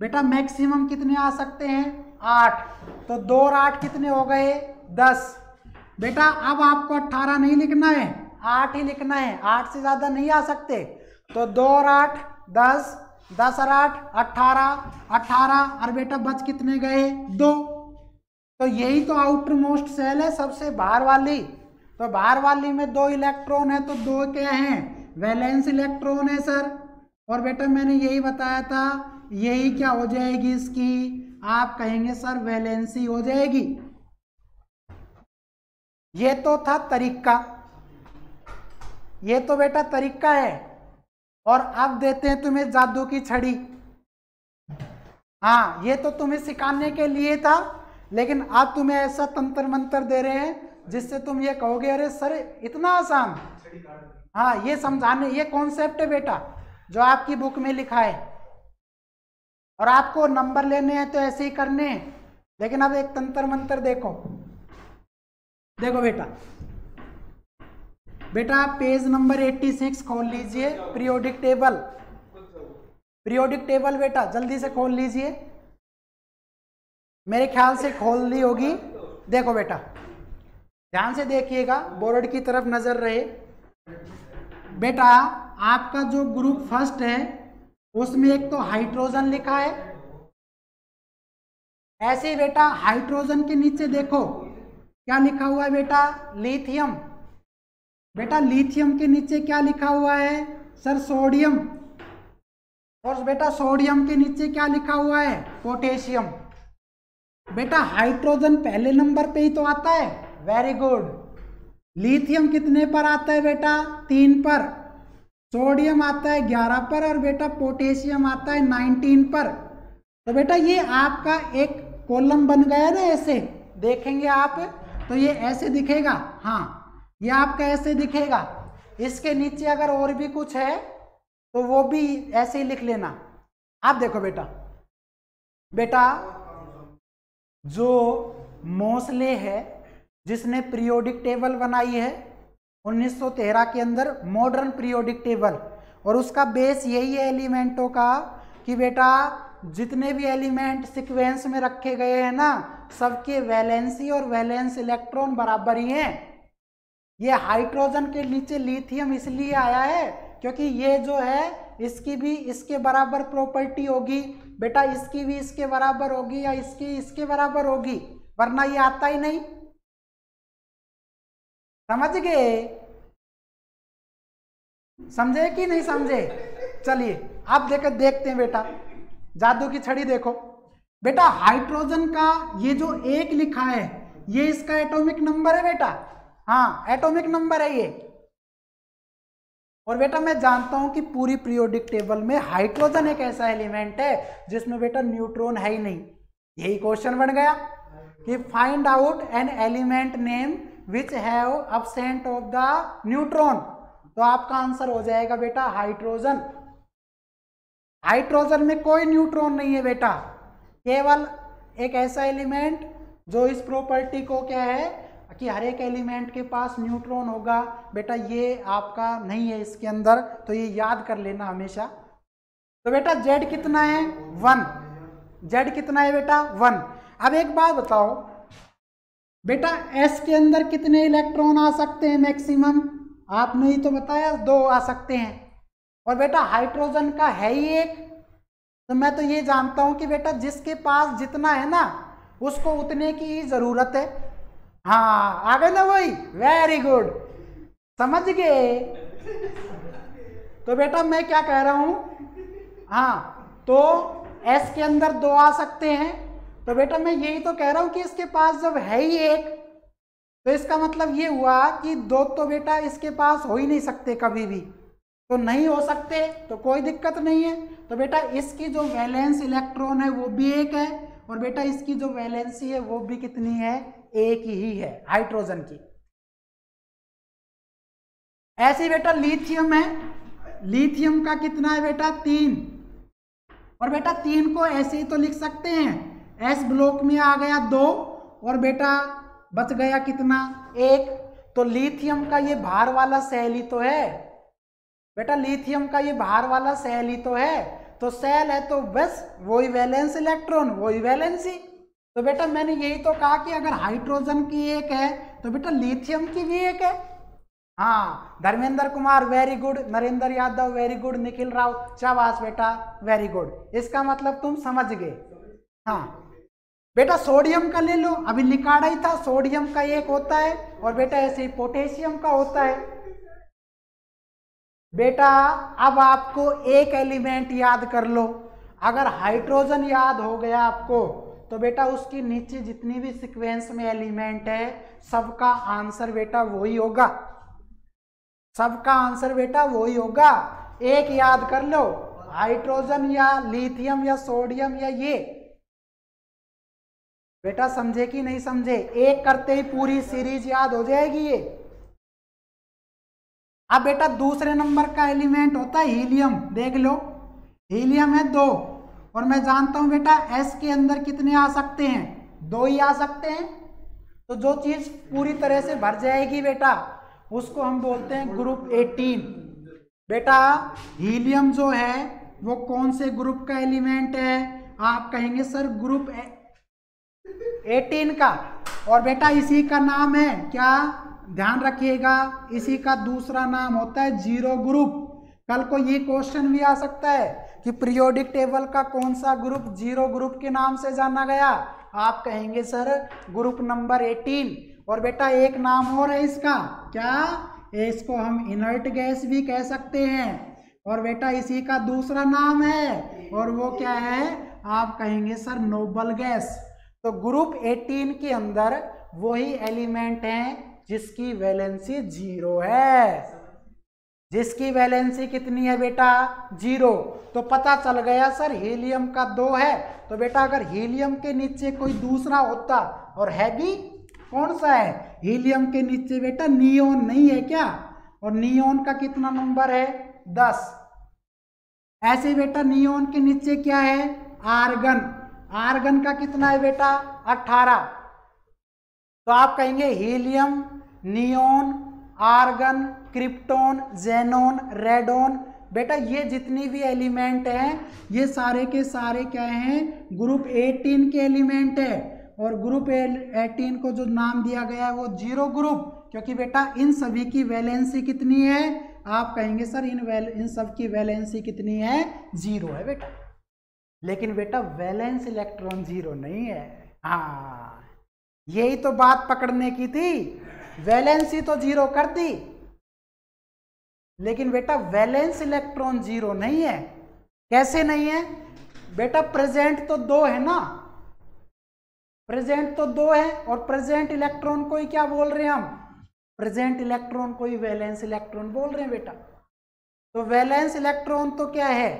बेटा मैक्सिमम कितने आ सकते हैं 8, तो 2 और 8 कितने हो गए 10। बेटा अब आपको 18 नहीं लिखना है, 8 ही लिखना है, 8 से ज्यादा नहीं आ सकते। तो 2 और 8 10, 10 और 8 18, और बेटा बच कितने गए 2। तो यही तो आउटर मोस्ट सेल है, सबसे बाहर वाली। तो बाहर वाली में 2 इलेक्ट्रॉन है, तो 2 क्या हैं वैलेंस इलेक्ट्रॉन है सर। और बेटा मैंने यही बताया था, यही क्या हो जाएगी इसकी, आप कहेंगे सर वैलेंसी हो जाएगी। ये तो था तरीका, ये तो बेटा तरीका है। और अब देते हैं तुम्हें जादू की छड़ी। हाँ ये तो तुम्हें सिखाने के लिए था, लेकिन अब तुम्हें ऐसा तंत्र मंत्र दे रहे हैं जिससे तुम ये कहोगे अरे सर इतना आसान। हाँ ये समझाने, ये कॉन्सेप्ट है बेटा जो आपकी बुक में लिखा है, और आपको नंबर लेने हैं तो ऐसे ही करने हैं। लेकिन अब एक तंत्र मंत्र देखो, देखो बेटा, बेटा पेज नंबर 86 खोल लीजिए, पीरियोडिक टेबल, पीरियोडिक टेबल बेटा जल्दी से खोल लीजिए, मेरे ख्याल से खोल ली होगी। देखो बेटा ध्यान से देखिएगा, बोर्ड की तरफ नजर रहे। बेटा आपका जो ग्रुप फर्स्ट है उसमें एक तो हाइड्रोजन लिखा है, ऐसे ही बेटा हाइड्रोजन के नीचे देखो क्या लिखा हुआ है बेटा, लिथियम। बेटा लिथियम के नीचे क्या लिखा हुआ है सर, सोडियम। और बेटा सोडियम के नीचे क्या लिखा हुआ है? पोटेशियम। बेटा हाइड्रोजन पहले नंबर पे ही तो आता है, वेरी गुड। लिथियम कितने पर आता है बेटा? 3 पर। सोडियम आता है 11 पर और बेटा पोटेशियम आता है 19 पर। तो बेटा ये आपका एक कॉलम बन गया ना, ऐसे देखेंगे आप तो ये ऐसे दिखेगा। हाँ, ये आपका ऐसे दिखेगा। इसके नीचे अगर और भी कुछ है तो वो भी ऐसे ही लिख लेना। आप देखो बेटा, बेटा जो मोसले है जिसने पीरियोडिक टेबल बनाई है 1913 के अंदर, मॉडर्न पीरियोडिक टेबल, और उसका बेस यही है एलिमेंटों का कि बेटा जितने भी एलिमेंट सीक्वेंस में रखे गए हैं ना, सबके वैलेंसी और वैलेंस इलेक्ट्रॉन बराबर ही हैं। ये हाइड्रोजन के नीचे लिथियम इसलिए आया है क्योंकि ये जो है इसकी भी इसके बराबर प्रॉपर्टी होगी बेटा, इसकी भी इसके बराबर होगी या इसकी इसके बराबर होगी, वरना ये आता ही नहीं। समझ गए? समझे कि नहीं समझे? चलिए आप देखते हैं बेटा, जादू की छड़ी देखो बेटा। हाइड्रोजन का ये जो 1 लिखा है ये इसका एटॉमिक नंबर है बेटा। हाँ, एटॉमिक नंबर है ये। और बेटा मैं जानता हूं कि पूरी पीरियोडिक टेबल में हाइड्रोजन एक ऐसा एलिमेंट है जिसमें बेटा न्यूट्रॉन है ही नहीं। यही क्वेश्चन बन गया कि find out an element name which have absent of the neutron. तो आपका आंसर हो जाएगा बेटा हाइड्रोजन। हाइड्रोजन में कोई न्यूट्रॉन नहीं है बेटा, केवल एक ऐसा एलिमेंट जो इस प्रॉपर्टी को क्या है कि हर एक एलिमेंट के पास न्यूट्रॉन होगा बेटा, ये आपका नहीं है इसके अंदर, तो ये याद कर लेना हमेशा। तो बेटा Z कितना है? 1। Z कितना है बेटा? 1। अब एक बात बताओ बेटा, S के अंदर कितने इलेक्ट्रॉन आ सकते हैं मैक्सिमम? आपने ही तो बताया 2 आ सकते हैं। और बेटा हाइड्रोजन का है ही 1, तो मैं तो ये जानता हूं कि बेटा जिसके पास जितना है ना उसको उतने की ही जरूरत है। हाँ, आ गए ना वही, वेरी गुड, समझ गए? तो बेटा मैं क्या कह रहा हूं, हाँ तो S के अंदर 2 आ सकते हैं, तो बेटा मैं यही तो कह रहा हूं कि इसके पास जब है ही 1 तो इसका मतलब ये हुआ कि 2 तो बेटा इसके पास हो ही नहीं सकते कभी भी, तो नहीं हो सकते तो कोई दिक्कत नहीं है। तो बेटा इसकी जो वैलेंस इलेक्ट्रॉन है वो भी 1 है और बेटा इसकी जो वैलेंसी है वो भी कितनी है? 1 ही है हाइड्रोजन की। ऐसे बेटा लिथियम है, लिथियम का कितना है बेटा? 3। और बेटा 3 को ऐसे ही तो लिख सकते हैं, S ब्लॉक में आ गया 2 और बेटा बच गया कितना? 1। तो लिथियम का ये भार वाला सेल ही तो है बेटा, लिथियम का ये भार वाला सेल ही तो है, तो सेल है तो बस वही वैलेंस इलेक्ट्रॉन वही वैलेंसी। तो बेटा मैंने यही तो कहा कि अगर हाइड्रोजन की 1 है तो बेटा लिथियम की भी 1 है। हाँ, Dharmendra Kumar very good, Narendra Yadav very good, Nikhil Rao शाबाश बेटा वेरी गुड, इसका मतलब तुम समझ गए। हाँ बेटा सोडियम का ले लो, अभी निकाला ही था, सोडियम का 1 होता है और बेटा ऐसे ही पोटेशियम का होता है। बेटा अब आपको एक एलिमेंट याद कर लो, अगर हाइड्रोजन याद हो गया आपको तो बेटा उसकी नीचे जितनी भी सीक्वेंस में एलिमेंट है सबका आंसर बेटा वही होगा, सबका आंसर बेटा वही होगा। एक याद कर लो, हाइड्रोजन या लिथियम या सोडियम या ये। बेटा समझे कि नहीं समझे? एक करते ही पूरी सीरीज याद हो जाएगी ये। अब बेटा दूसरे नंबर का एलिमेंट होता है हीलियम, देख लो हीलियम है 2 और मैं जानता हूं बेटा S के अंदर कितने आ सकते हैं? 2 ही आ सकते हैं। तो जो चीज पूरी तरह से भर जाएगी बेटा उसको हम बोलते हैं ग्रुप 18। बेटा हीलियम जो है वो कौन से ग्रुप का एलिमेंट है? आप कहेंगे सर ग्रुप 18 का, और बेटा इसी का नाम है क्या? ध्यान रखिएगा, इसी का दूसरा नाम होता है जीरो ग्रुप। कल को ये क्वेश्चन भी आ सकता है कि पीरियोडिक टेबल का कौन सा ग्रुप जीरो ग्रुप के नाम से जाना गया? आप कहेंगे सर ग्रुप नंबर 18। और बेटा एक नाम और है इसका, क्या? इसको हम इनर्ट गैस भी कह सकते हैं। और बेटा इसी का दूसरा नाम है, और वो क्या है, आप कहेंगे सर नोबल गैस। तो ग्रुप 18 के अंदर वही एलिमेंट है जिसकी वैलेंसी 0 है। जिसकी वैलेंसी कितनी है बेटा, 0। तो पता चल गया सर हीलियम का 2 है। तो बेटा अगर हीलियम के नीचे कोई दूसरा होता, और है भी, कौन सा है, हीलियम के नीचे बेटा नियोन नहीं है क्या, और नियोन का कितना नंबर है, 10। ऐसे बेटा नियोन के नीचे क्या है, आर्गन। आर्गन का कितना है बेटा, 18। तो आप कहेंगे helium, neon, argon, krypton, xenon, radon. बेटा ये जितनी भी एलिमेंट हैं ये सारे के सारे क्या हैं, ग्रुप 18 के एलिमेंट है। और ग्रुप 18 को जो नाम दिया गया है वो 0 ग्रुप, क्योंकि बेटा इन सभी की वैलेंसी कितनी है, आप कहेंगे सर इन सब की वैलेंसी कितनी है, 0 है बेटा। लेकिन बेटा वैलेंस इलेक्ट्रॉन 0 नहीं है। हाँ यही तो बात पकड़ने की थी, वैलेंसी तो 0 कर दी, लेकिन बेटा वैलेंस इलेक्ट्रॉन 0 नहीं है। कैसे नहीं है बेटा, प्रेजेंट तो 2 है ना, प्रेजेंट तो 2 है, और प्रेजेंट इलेक्ट्रॉन को ही क्या बोल रहे हैं हम, प्रेजेंट इलेक्ट्रॉन को ही वैलेंस इलेक्ट्रॉन बोल रहे हैं बेटा। तो वैलेंस इलेक्ट्रॉन तो क्या है,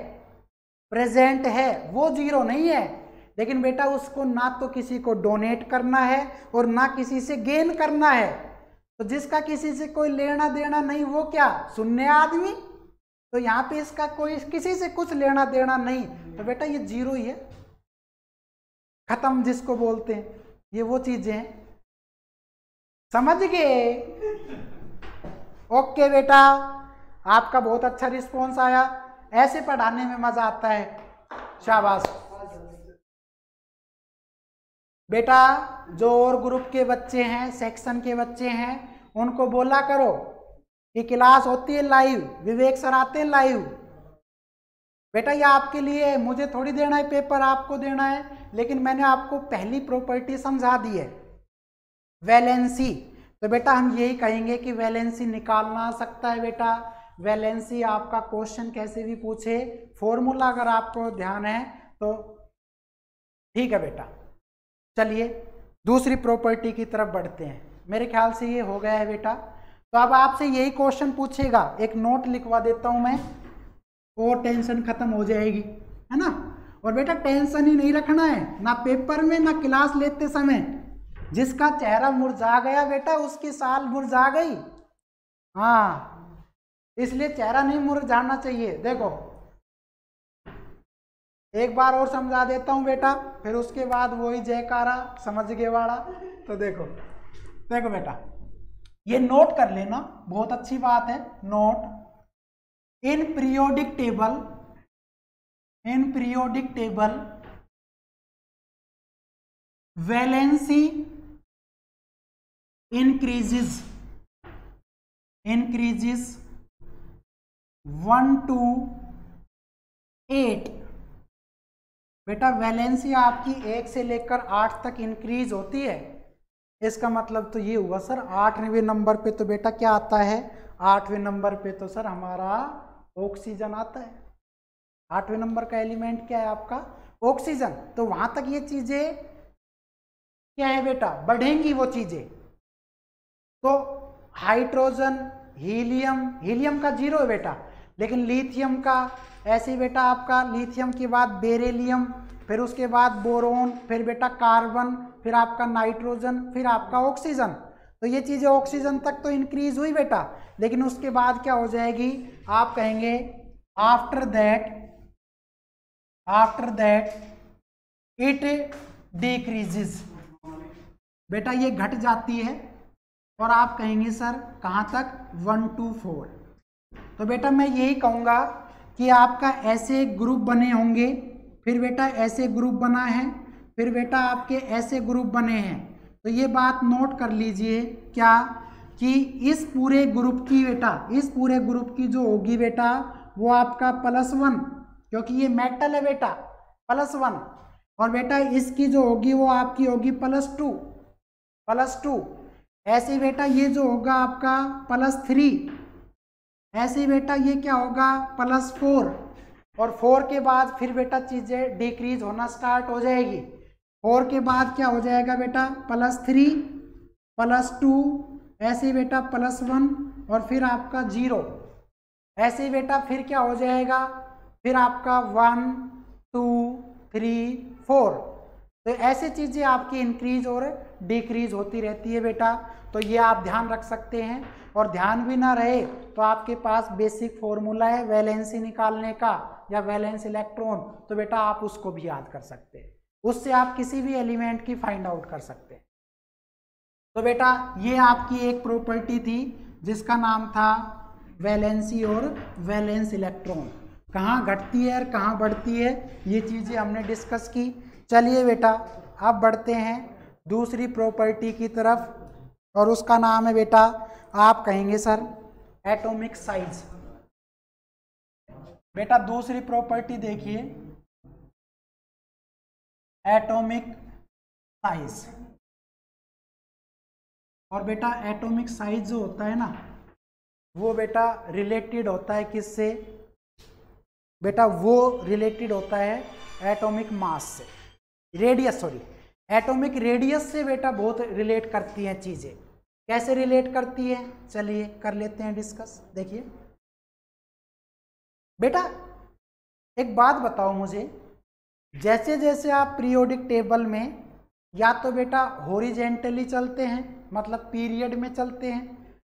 प्रेजेंट है, वो 0 नहीं है। लेकिन बेटा उसको ना तो किसी को डोनेट करना है और ना किसी से गेन करना है। तो जिसका किसी से कोई लेना देना नहीं वो क्या, शून्य आदमी। तो यहाँ पे इसका कोई किसी से कुछ लेना देना नहीं, तो बेटा ये 0 ही है, खत्म जिसको बोलते हैं। ये वो चीजें हैं, समझ गए। ओके बेटा, आपका बहुत अच्छा रिस्पॉन्स आया, ऐसे पढ़ाने में मजा आता है, शाबाश। बेटा जो और ग्रुप के बच्चे हैं, सेक्शन के बच्चे हैं, उनको बोला करो कि क्लास होती है लाइव, विवेक सर आते हैं लाइव। बेटा ये आपके लिए है, मुझे थोड़ी देना है पेपर, आपको देना है। लेकिन मैंने आपको पहली प्रॉपर्टी समझा दी है, वैलेंसी। तो बेटा हम यही कहेंगे कि वैलेंसी निकालना आ सकता है बेटा। वैलेंसी आपका क्वेश्चन कैसे भी पूछे, फॉर्मूला अगर आपको ध्यान है तो ठीक है बेटा। चलिए दूसरी प्रॉपर्टी की तरफ बढ़ते हैं। मेरे ख्याल से ये हो गया है बेटा। तो अब आपसे यही क्वेश्चन पूछेगा, एक नोट लिखवा देता हूं मैं, और टेंशन खत्म हो जाएगी, है ना। और बेटा टेंशन ही नहीं रखना है, ना पेपर में ना क्लास लेते समय। जिसका चेहरा मुरझा गया बेटा उसकी साल मुरझा गई। हाँ इसलिए चेहरा नहीं मुरझाना चाहिए। देखो एक बार और समझा देता हूं बेटा, फिर उसके बाद वही जयकारा समझ गए वाला। तो देखो देखो बेटा, ये नोट कर लेना, बहुत अच्छी बात है। Note in periodic table valency increases 1 to 8। बेटा वैलेंसी आपकी 1 से लेकर 8 तक इंक्रीज होती है। इसका मतलब तो ये हुआ सर 8वें नंबर पे तो बेटा क्या आता है, 8वें नंबर पे तो सर हमारा ऑक्सीजन आता है। 8वें नंबर का एलिमेंट क्या है आपका, ऑक्सीजन। तो वहां तक ये चीजें क्या है बेटा, बढ़ेंगी वो चीजें। तो हाइड्रोजन, हीलियम का 0 है बेटा, लेकिन लिथियम का ऐसे बेटा आपका लिथियम के बाद बेरिलियम, फिर उसके बाद बोरोन, फिर बेटा कार्बन, फिर आपका नाइट्रोजन, फिर आपका ऑक्सीजन। तो ये चीजें ऑक्सीजन तक तो इंक्रीज हुई बेटा, लेकिन उसके बाद क्या हो जाएगी, आप कहेंगे आफ्टर दैट इट डिक्रीजेस। बेटा ये घट जाती है, और आप कहेंगे सर कहाँ तक, 1 to 4। तो बेटा मैं यही कहूँगा कि आपका ऐसे ग्रुप बने होंगे, फिर बेटा ऐसे ग्रुप बना है, फिर बेटा आपके ऐसे ग्रुप बने हैं। तो ये बात नोट कर लीजिए क्या, कि इस पूरे ग्रुप की बेटा, इस पूरे ग्रुप की जो होगी बेटा वो आपका +1, क्योंकि ये मेटल है बेटा, +1। और बेटा इसकी जो होगी वो आपकी होगी +2। ऐसे बेटा ये जो होगा आपका +3, ऐसे ही बेटा ये क्या होगा +4, और 4 के बाद फिर बेटा चीज़ें डिक्रीज होना स्टार्ट हो जाएगी। 4 के बाद क्या हो जाएगा बेटा +3, +2, ऐसे ही बेटा +1 और फिर आपका 0। ऐसे ही बेटा फिर क्या हो जाएगा, फिर आपका 1 2 3 4। तो ऐसे चीज़ें आपकी इंक्रीज और डिक्रीज होती रहती है बेटा। तो ये आप ध्यान रख सकते हैं, और ध्यान भी ना रहे तो आपके पास बेसिक फॉर्मूला है वैलेंसी निकालने का या वैलेंस इलेक्ट्रॉन, तो बेटा आप उसको भी याद कर सकते हैं, उससे आप किसी भी एलिमेंट की फाइंड आउट कर सकते हैं। तो बेटा ये आपकी एक प्रॉपर्टी थी जिसका नाम था वैलेंसी और वैलेंस इलेक्ट्रॉन, कहाँ घटती है और कहाँ बढ़ती है, ये चीज़ें हमने डिस्कस की। चलिए बेटा अब बढ़ते हैं दूसरी प्रॉपर्टी की तरफ, और उसका नाम है बेटा, आप कहेंगे सर एटॉमिक साइज। बेटा दूसरी प्रॉपर्टी देखिए, एटॉमिक साइज। और बेटा एटॉमिक साइज जो होता है ना, वो बेटा रिलेटेड होता है किससे बेटा, वो रिलेटेड होता है एटॉमिक मास से, रेडियस, सॉरी एटॉमिक रेडियस से बेटा बहुत रिलेट करती हैं चीज़ें। कैसे रिलेट करती है, चलिए कर लेते हैं डिस्कस। देखिए बेटा एक बात बताओ मुझे, जैसे जैसे आप पीरियोडिक टेबल में या तो बेटा हॉरिजेंटली चलते हैं, मतलब पीरियड में चलते हैं,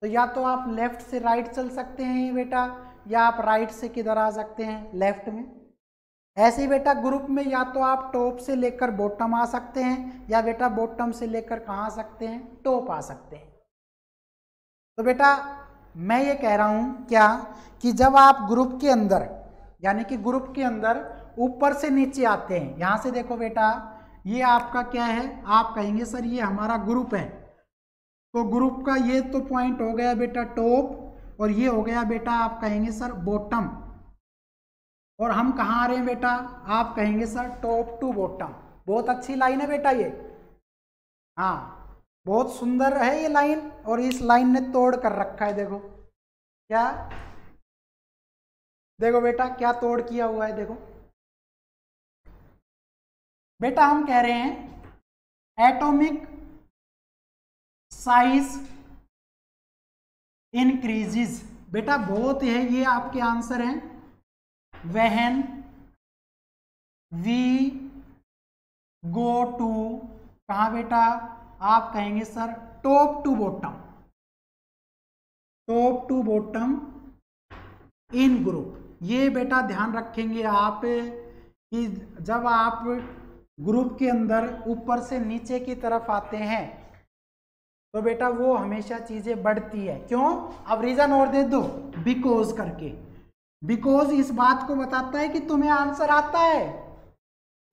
तो या तो आप लेफ्ट से राइट चल सकते हैं बेटा, या आप राइट से किधर आ सकते हैं, लेफ्ट में। ऐसे ही बेटा ग्रुप में या तो आप टॉप से लेकर बॉटम आ सकते हैं, या बेटा बॉटम से लेकर कहाँ आ सकते हैं, टॉप आ सकते हैं। तो बेटा मैं ये कह रहा हूँ क्या, कि जब आप ग्रुप के अंदर, यानी कि ग्रुप के अंदर ऊपर से नीचे आते हैं, यहाँ से देखो बेटा ये आपका क्या है, आप कहेंगे सर ये हमारा ग्रुप है, तो ग्रुप का ये तो पॉइंट हो गया बेटा टॉप, और ये हो गया बेटा आप कहेंगे सर बॉटम। और हम कहाँ आ रहे हैं बेटा, आप कहेंगे सर टॉप टू बॉटम। बहुत अच्छी लाइन है बेटा ये, हाँ बहुत सुंदर है ये लाइन, और इस लाइन ने तोड़ कर रखा है। देखो क्या, देखो बेटा क्या तोड़ किया हुआ है, देखो बेटा हम कह रहे हैं एटॉमिक साइज इंक्रीजेस। बेटा बहुत है, ये आपके आंसर हैं, व्हेन वी गो टू, कहाँ बेटा, आप कहेंगे sir top to bottom, top to bottom in group. ये बेटा ध्यान रखेंगे आप कि जब आप ग्रुप के अंदर ऊपर से नीचे की तरफ आते हैं तो बेटा वो हमेशा चीजें बढ़ती है। क्यों, अब रीजन और दे दो, बिकॉज करके। बिकॉज इस बात को बताता है कि तुम्हें आंसर आता है।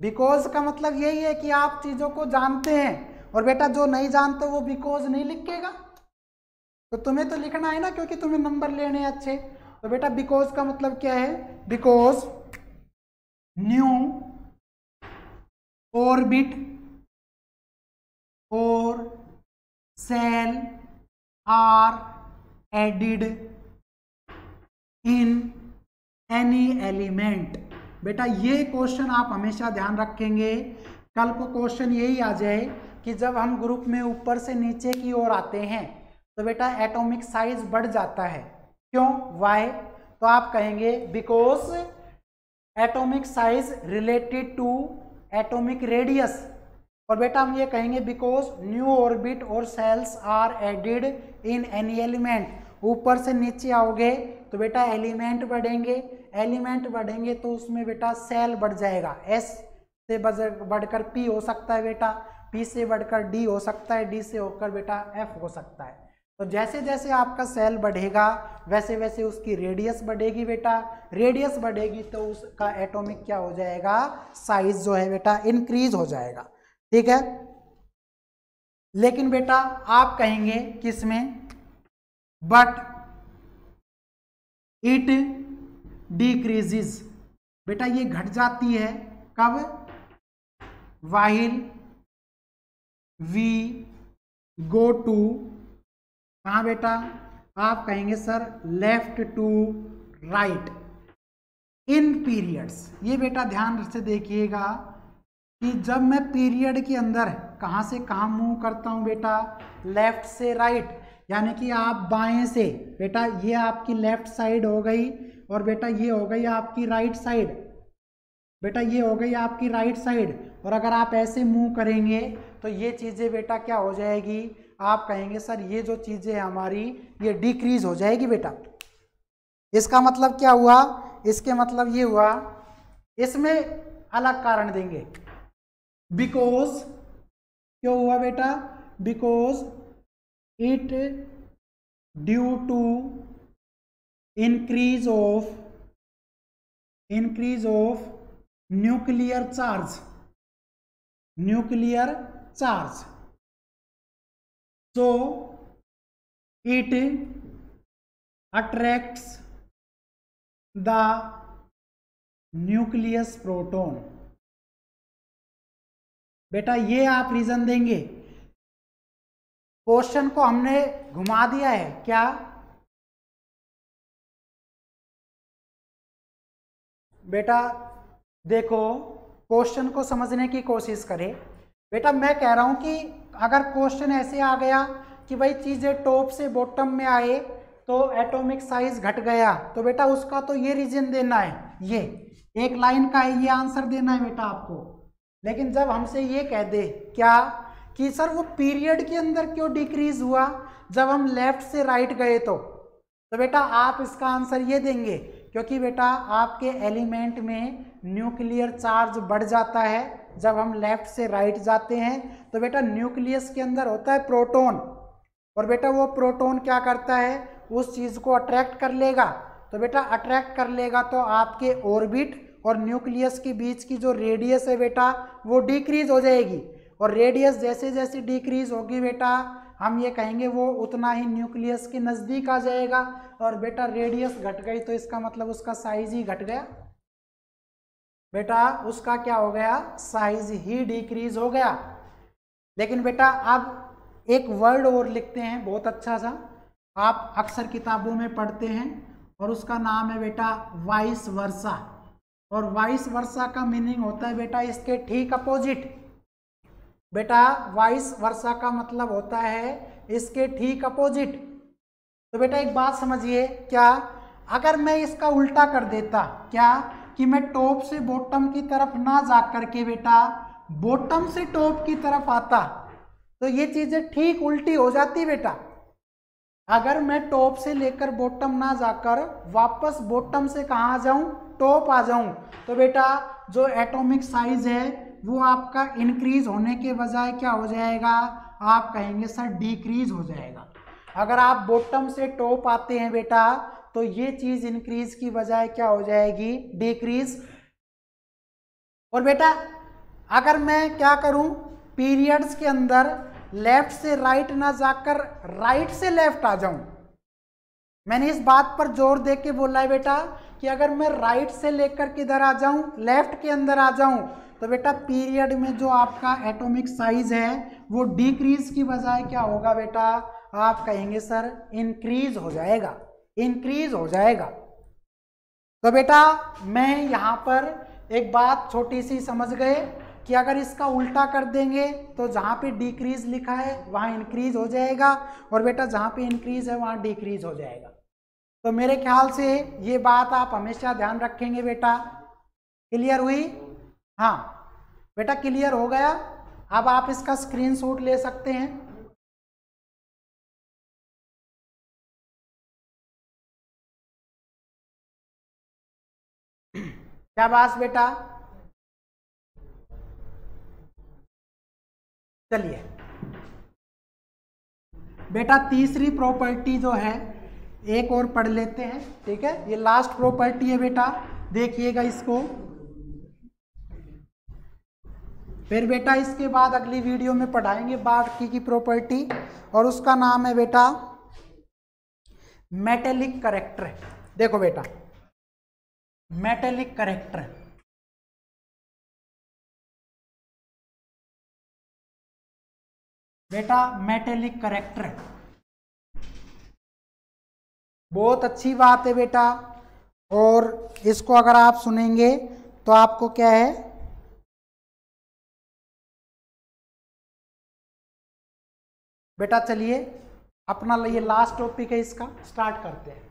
बिकॉज का मतलब यही है कि आप चीजों को जानते हैं, और बेटा जो नहीं जानते वो बिकॉज नहीं लिखेगा, तो तुम्हें तो लिखना है ना, क्योंकि तुम्हें नंबर लेने हैं अच्छे। तो बेटा बिकॉज का मतलब क्या है, बिकॉज न्यू ऑर्बिट और shell are added in any element. बेटा ये क्वेश्चन आप हमेशा ध्यान रखेंगे, कल को क्वेश्चन यही आ जाए कि जब हम ग्रुप में ऊपर से नीचे की ओर आते हैं तो बेटा एटॉमिक साइज बढ़ जाता है। क्यों, वाई, तो आप कहेंगे because atomic size related to atomic radius. और बेटा हम ये कहेंगे बिकॉज न्यू ऑर्बिट और shells are added in any element. ऊपर से नीचे आओगे तो बेटा एलिमेंट बढ़ेंगे, एलिमेंट बढ़ेंगे तो उसमें बेटा सेल बढ़ जाएगा। एस से बढ़कर पी हो सकता है बेटा, पी से बढ़कर डी हो सकता है, डी से होकर बेटा एफ हो सकता है। तो जैसे जैसे आपका सेल बढ़ेगा वैसे वैसे उसकी रेडियस बढ़ेगी बेटा, रेडियस बढ़ेगी तो उसका एटॉमिक क्या हो जाएगा, साइज जो है बेटा इंक्रीज हो जाएगा। ठीक है, लेकिन बेटा आप कहेंगे किसमें, बट इट डिक्रीजेस। बेटा ये घट जाती है कब, व्हाइल वी गो टू, कहाँ बेटा, आप कहेंगे sir left to right in periods. ये बेटा ध्यान से देखिएगा कि जब मैं पीरियड के अंदर कहाँ से कहाँ मूव करता हूँ बेटा, लेफ्ट से राइट, यानी कि आप बाएं से, बेटा ये आपकी लेफ्ट साइड हो गई और बेटा ये हो गई आपकी राइट साइड, बेटा ये हो गई आपकी राइट साइड। और अगर आप ऐसे मूव करेंगे तो ये चीज़ें बेटा क्या हो जाएगी, आप कहेंगे सर ये जो चीज़ें हमारी ये डिक्रीज हो जाएगी बेटा। इसका मतलब क्या हुआ, इसके मतलब ये हुआ, इसमें अलग कारण देंगे, बिकॉज क्यों हुआ बेटा, because it due to increase of nuclear charge, so it attracts the nucleus proton। बेटा ये आप रीजन देंगे। क्वेश्चन को हमने घुमा दिया है क्या, बेटा देखो क्वेश्चन को समझने की कोशिश करें। बेटा मैं कह रहा हूं कि अगर क्वेश्चन ऐसे आ गया कि भाई चीजें टॉप से बॉटम में आए तो एटॉमिक साइज घट गया, तो बेटा उसका तो ये रीजन देना है, ये एक लाइन का है, ये आंसर देना है बेटा आपको। लेकिन जब हमसे ये कह दे क्या कि सर वो पीरियड के अंदर क्यों डिक्रीज हुआ जब हम लेफ्ट से राइट गए, तो बेटा आप इसका आंसर ये देंगे क्योंकि बेटा आपके एलिमेंट में न्यूक्लियर चार्ज बढ़ जाता है जब हम लेफ्ट से राइट जाते हैं। तो बेटा न्यूक्लियस के अंदर होता है प्रोटॉन, और बेटा वो प्रोटॉन क्या करता है, उस चीज़ को अट्रैक्ट कर लेगा। तो बेटा अट्रैक्ट कर लेगा तो आपके ऑर्बिट और न्यूक्लियस के बीच की जो रेडियस है बेटा वो डिक्रीज हो जाएगी, और रेडियस जैसे जैसे डिक्रीज होगी बेटा हम ये कहेंगे वो उतना ही न्यूक्लियस के नज़दीक आ जाएगा। और बेटा रेडियस घट गई तो इसका मतलब उसका साइज ही घट गया, बेटा उसका क्या हो गया, साइज ही डिक्रीज हो गया। लेकिन बेटा अब एक वर्ड और लिखते हैं बहुत अच्छा सा, आप अक्सर किताबों में पढ़ते हैं, और उसका नाम है बेटा वाइस वर्सा। और वाइस वर्सा का मीनिंग होता है बेटा इसके ठीक अपोजिट। बेटा वाइस वर्सा का मतलब होता है इसके ठीक अपोजिट। तो बेटा एक बात समझिए, क्या अगर मैं इसका उल्टा कर देता, क्या कि मैं टॉप से बॉटम की तरफ ना जा करके बेटा बॉटम से टॉप की तरफ आता, तो ये चीजें ठीक उल्टी हो जाती बेटा। अगर मैं टॉप से लेकर बॉटम ना जाकर वापस बॉटम से कहाँ आ जाऊं, टॉप आ जाऊं, तो बेटा जो एटॉमिक साइज है वो आपका इंक्रीज होने के बजाय क्या हो जाएगा, आप कहेंगे सर डिक्रीज हो जाएगा। अगर आप बॉटम से टॉप आते हैं बेटा तो ये चीज इंक्रीज की बजाय क्या हो जाएगी, डिक्रीज। और बेटा अगर मैं क्या करूं, पीरियड्स के अंदर लेफ्ट से राइट ना जाकर राइट से लेफ्ट आ जाऊं, मैंने इस बात पर जोर दे के बोला है बेटा कि अगर मैं राइट से लेकर किधर आ जाऊं, लेफ्ट के अंदर आ जाऊं, तो बेटा पीरियड में जो आपका एटॉमिक साइज है वो डिक्रीज की बजाय क्या होगा बेटा, आप कहेंगे सर इंक्रीज हो जाएगा, इंक्रीज हो जाएगा। तो बेटा मैं यहाँ पर एक बात छोटी सी समझ गए कि अगर इसका उल्टा कर देंगे तो जहाँ पे डिक्रीज लिखा है वहाँ इंक्रीज हो जाएगा, और बेटा जहाँ पे इंक्रीज है वहाँ डिक्रीज हो जाएगा। तो मेरे ख्याल से ये बात आप हमेशा ध्यान रखेंगे बेटा। क्लियर हुई? हाँ बेटा क्लियर हो गया। अब आप इसका स्क्रीनशॉट ले सकते हैं। शाबाश बेटा। चलिए बेटा तीसरी प्रॉपर्टी जो है एक और पढ़ लेते हैं, ठीक है। ये लास्ट प्रॉपर्टी है बेटा, देखिएगा इसको। फिर बेटा इसके बाद अगली वीडियो में पढ़ाएंगे बाकी की प्रॉपर्टी, और उसका नाम है बेटा मेटेलिक कैरेक्टर। देखो बेटा मेटेलिक कैरेक्टर, बेटा मेटेलिक कैरेक्टर बहुत अच्छी बात है बेटा। और इसको अगर आप सुनेंगे तो आपको क्या है, बेटा चलिए अपना ये लास्ट टॉपिक है, इसका स्टार्ट करते हैं।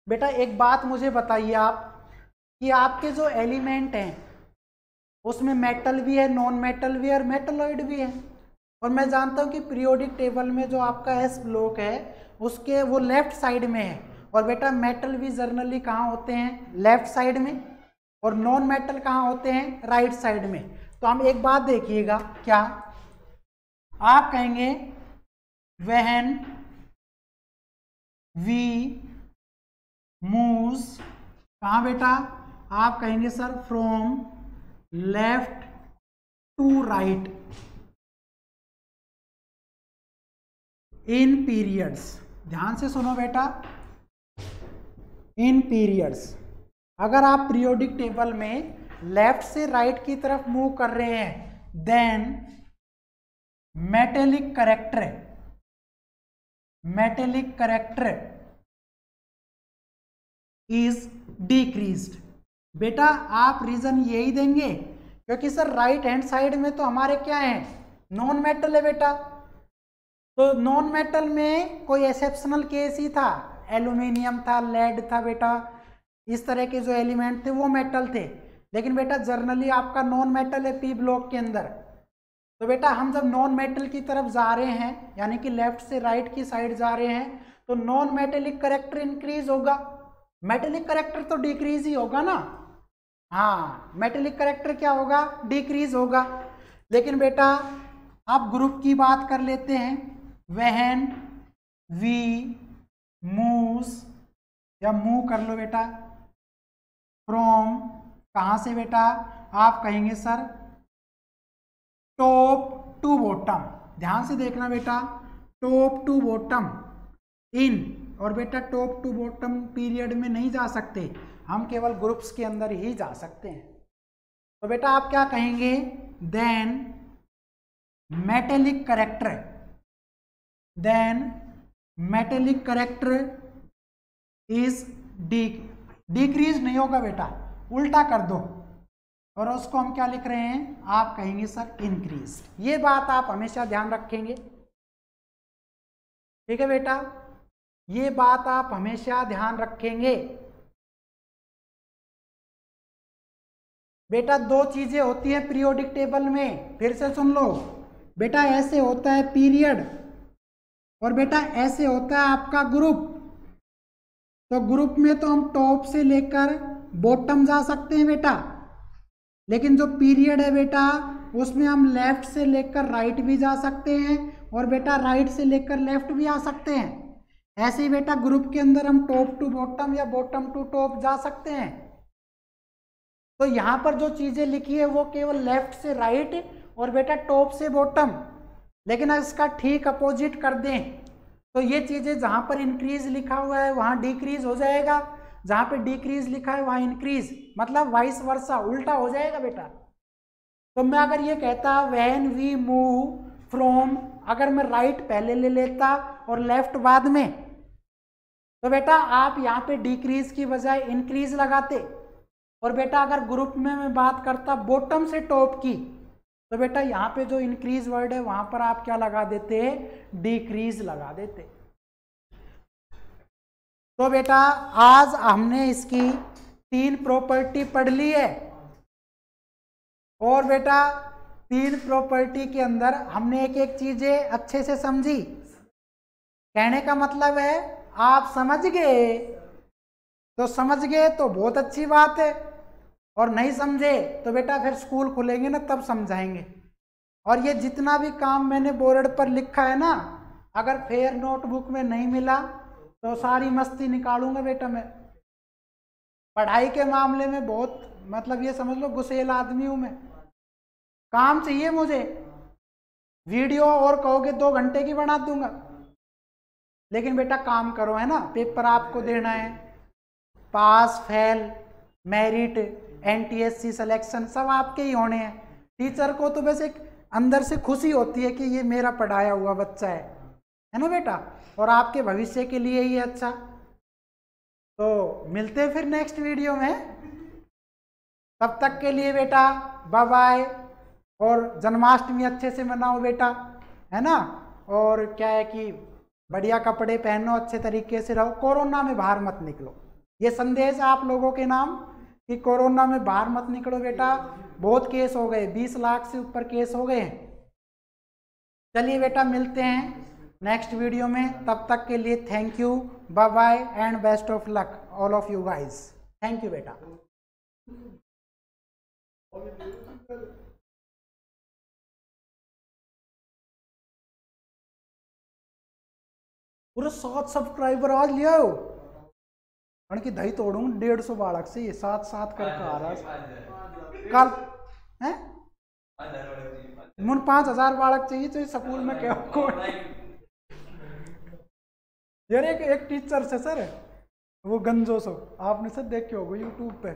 बेटा एक बात मुझे बताइए आप कि आपके जो एलिमेंट हैं उसमें मेटल भी है, नॉन मेटल भी है और मेटलॉइड भी है। और मैं जानता हूं कि पीरियोडिक टेबल में जो आपका एस ब्लॉक है उसके वो लेफ्ट साइड में है। और बेटा मेटल भी जनरली कहाँ होते हैं, लेफ्ट साइड में, और नॉन मेटल कहाँ होते हैं, राइट साइड में। तो हम एक बात देखिएगा, क्या आप कहेंगे व्हेन वी मूव्स, कहाँ बेटा, आप कहेंगे sir from left to right in periods. ध्यान से सुनो बेटा, इन पीरियड्स। अगर आप पीरियोडिक टेबल में लेफ्ट से राइट की तरफ मूव कर रहे हैं then metallic character is decreased. बेटा आप रीजन यही देंगे क्योंकि सर राइट हैंड साइड में तो हमारे क्या है, नॉन मेटल है बेटा। तो नॉन मेटल में कोई एक्सेप्शनल केस ही था, एल्यूमिनियम था, लेड था बेटा, इस तरह के जो एलिमेंट थे वो मेटल थे। लेकिन बेटा जर्नली आपका नॉन मेटल है पी ब्लॉक के अंदर। तो बेटा हम जब नॉन मेटल की तरफ जा रहे हैं, यानी कि लेफ्ट से राइट की साइड जा रहे हैं, तो नॉन मेटेलिक करेक्टर इंक्रीज होगा, मेटेलिक करेक्टर तो डिक्रीज ही होगा ना। हाँ, मेटेलिक करेक्टर क्या होगा, डिक्रीज होगा। लेकिन बेटा आप ग्रुप की बात कर लेते हैं, व्हेन वी मूव्स, या मूव कर लो बेटा फ्रॉम, कहाँ से बेटा, आप कहेंगे सर टॉप टू बॉटम। ध्यान से देखना बेटा, टॉप टू बॉटम इन, और बेटा टॉप टू बॉटम पीरियड में नहीं जा सकते, हम केवल ग्रुप्स के अंदर ही जा सकते हैं। तो बेटा आप क्या कहेंगे, then metallic character is decrease नहीं होगा बेटा, उल्टा कर दो, और उसको हम क्या लिख रहे हैं, आप कहेंगे सर इंक्रीज। ये बात आप हमेशा ध्यान रखेंगे, ठीक है बेटा, ये बात आप हमेशा ध्यान रखेंगे। बेटा दो चीजें होती हैं पीरियोडिक टेबल में, फिर से सुन लो बेटा, ऐसे होता है पीरियड और बेटा ऐसे होता है आपका ग्रुप। तो ग्रुप में तो हम टॉप से लेकर बॉटम जा सकते हैं बेटा, लेकिन जो पीरियड है बेटा उसमें हम लेफ्ट से लेकर राइट भी जा सकते हैं और बेटा राइट से लेकर लेफ्ट भी आ सकते हैं। ऐसे ही बेटा ग्रुप के अंदर हम टॉप टू बॉटम या बॉटम टू टॉप जा सकते हैं। तो यहाँ पर जो चीजें लिखी है वो केवल लेफ्ट से राइट और बेटा टॉप से बॉटम, लेकिन अगर इसका ठीक अपोजिट कर दें तो ये चीजें जहां पर इंक्रीज लिखा हुआ है वहां डिक्रीज हो जाएगा, जहां पे डिक्रीज लिखा है वहां इंक्रीज, मतलब वाइस वर्सा, उल्टा हो जाएगा बेटा। तो मैं अगर ये कहता व्हेन वी मूव फ्रॉम, अगर मैं राइट पहले ले लेता और लेफ्ट बाद में, तो बेटा आप यहाँ पे डिक्रीज की बजाय इंक्रीज लगाते। और बेटा अगर ग्रुप में मैं बात करता बॉटम से टॉप की, तो बेटा यहाँ पे जो इंक्रीज वर्ड है वहां पर आप क्या लगा देते, डिक्रीज लगा देते। तो बेटा आज हमने इसकी 3 प्रॉपर्टी पढ़ ली है, और बेटा 3 प्रॉपर्टी के अंदर हमने एक एक चीजें अच्छे से समझी। कहने का मतलब है आप समझ गए तो समझ गए तो बहुत अच्छी बात है, और नहीं समझे तो बेटा फिर स्कूल खुलेंगे ना तब समझाएंगे। और ये जितना भी काम मैंने बोर्ड पर लिखा है ना, अगर फेयर नोटबुक में नहीं मिला तो सारी मस्ती निकालूंगा बेटा मैं। पढ़ाई के मामले में बहुत, मतलब ये समझ लो गुस्सेल आदमी हूं मैं, काम चाहिए मुझे। वीडियो और कहोगे 2 घंटे की बना दूंगा, लेकिन बेटा काम करो, है ना, पेपर आपको देना है, pass fail merit NTSC selection सब आपके ही होने हैं। टीचर को तो बस एक अंदर से खुशी होती है कि ये मेरा पढ़ाया हुआ बच्चा है, है ना बेटा, और आपके भविष्य के लिए ही अच्छा। तो मिलते हैं फिर नेक्स्ट वीडियो में, तब तक के लिए बेटा बाय बाय। और जन्माष्टमी अच्छे से मनाओ बेटा, है ना, और क्या है कि बढ़िया कपड़े पहनो, अच्छे तरीके से रहो, कोरोना में बाहर मत निकलो। ये संदेश आप लोगों के नाम कि कोरोना में बाहर मत निकलो बेटा, बहुत केस हो गए, 20 लाख से ऊपर केस हो गए हैं। चलिए बेटा मिलते हैं नेक्स्ट वीडियो में, तब तक के लिए thank you, bye bye and best of luck all of you guys. Thank you बेटा। पूरे 7 सब्सक्राइबर आज लिया हो, की दही तोड़ूंगा 150 बालक से, ये 7 करके आ रहा है कल है। मुन 5000 बालक चाहिए तो स्कूल में क्या को यार, एक टीचर से सर, वो गंजो सो, आपने सर देखे होगा यूट्यूब पे।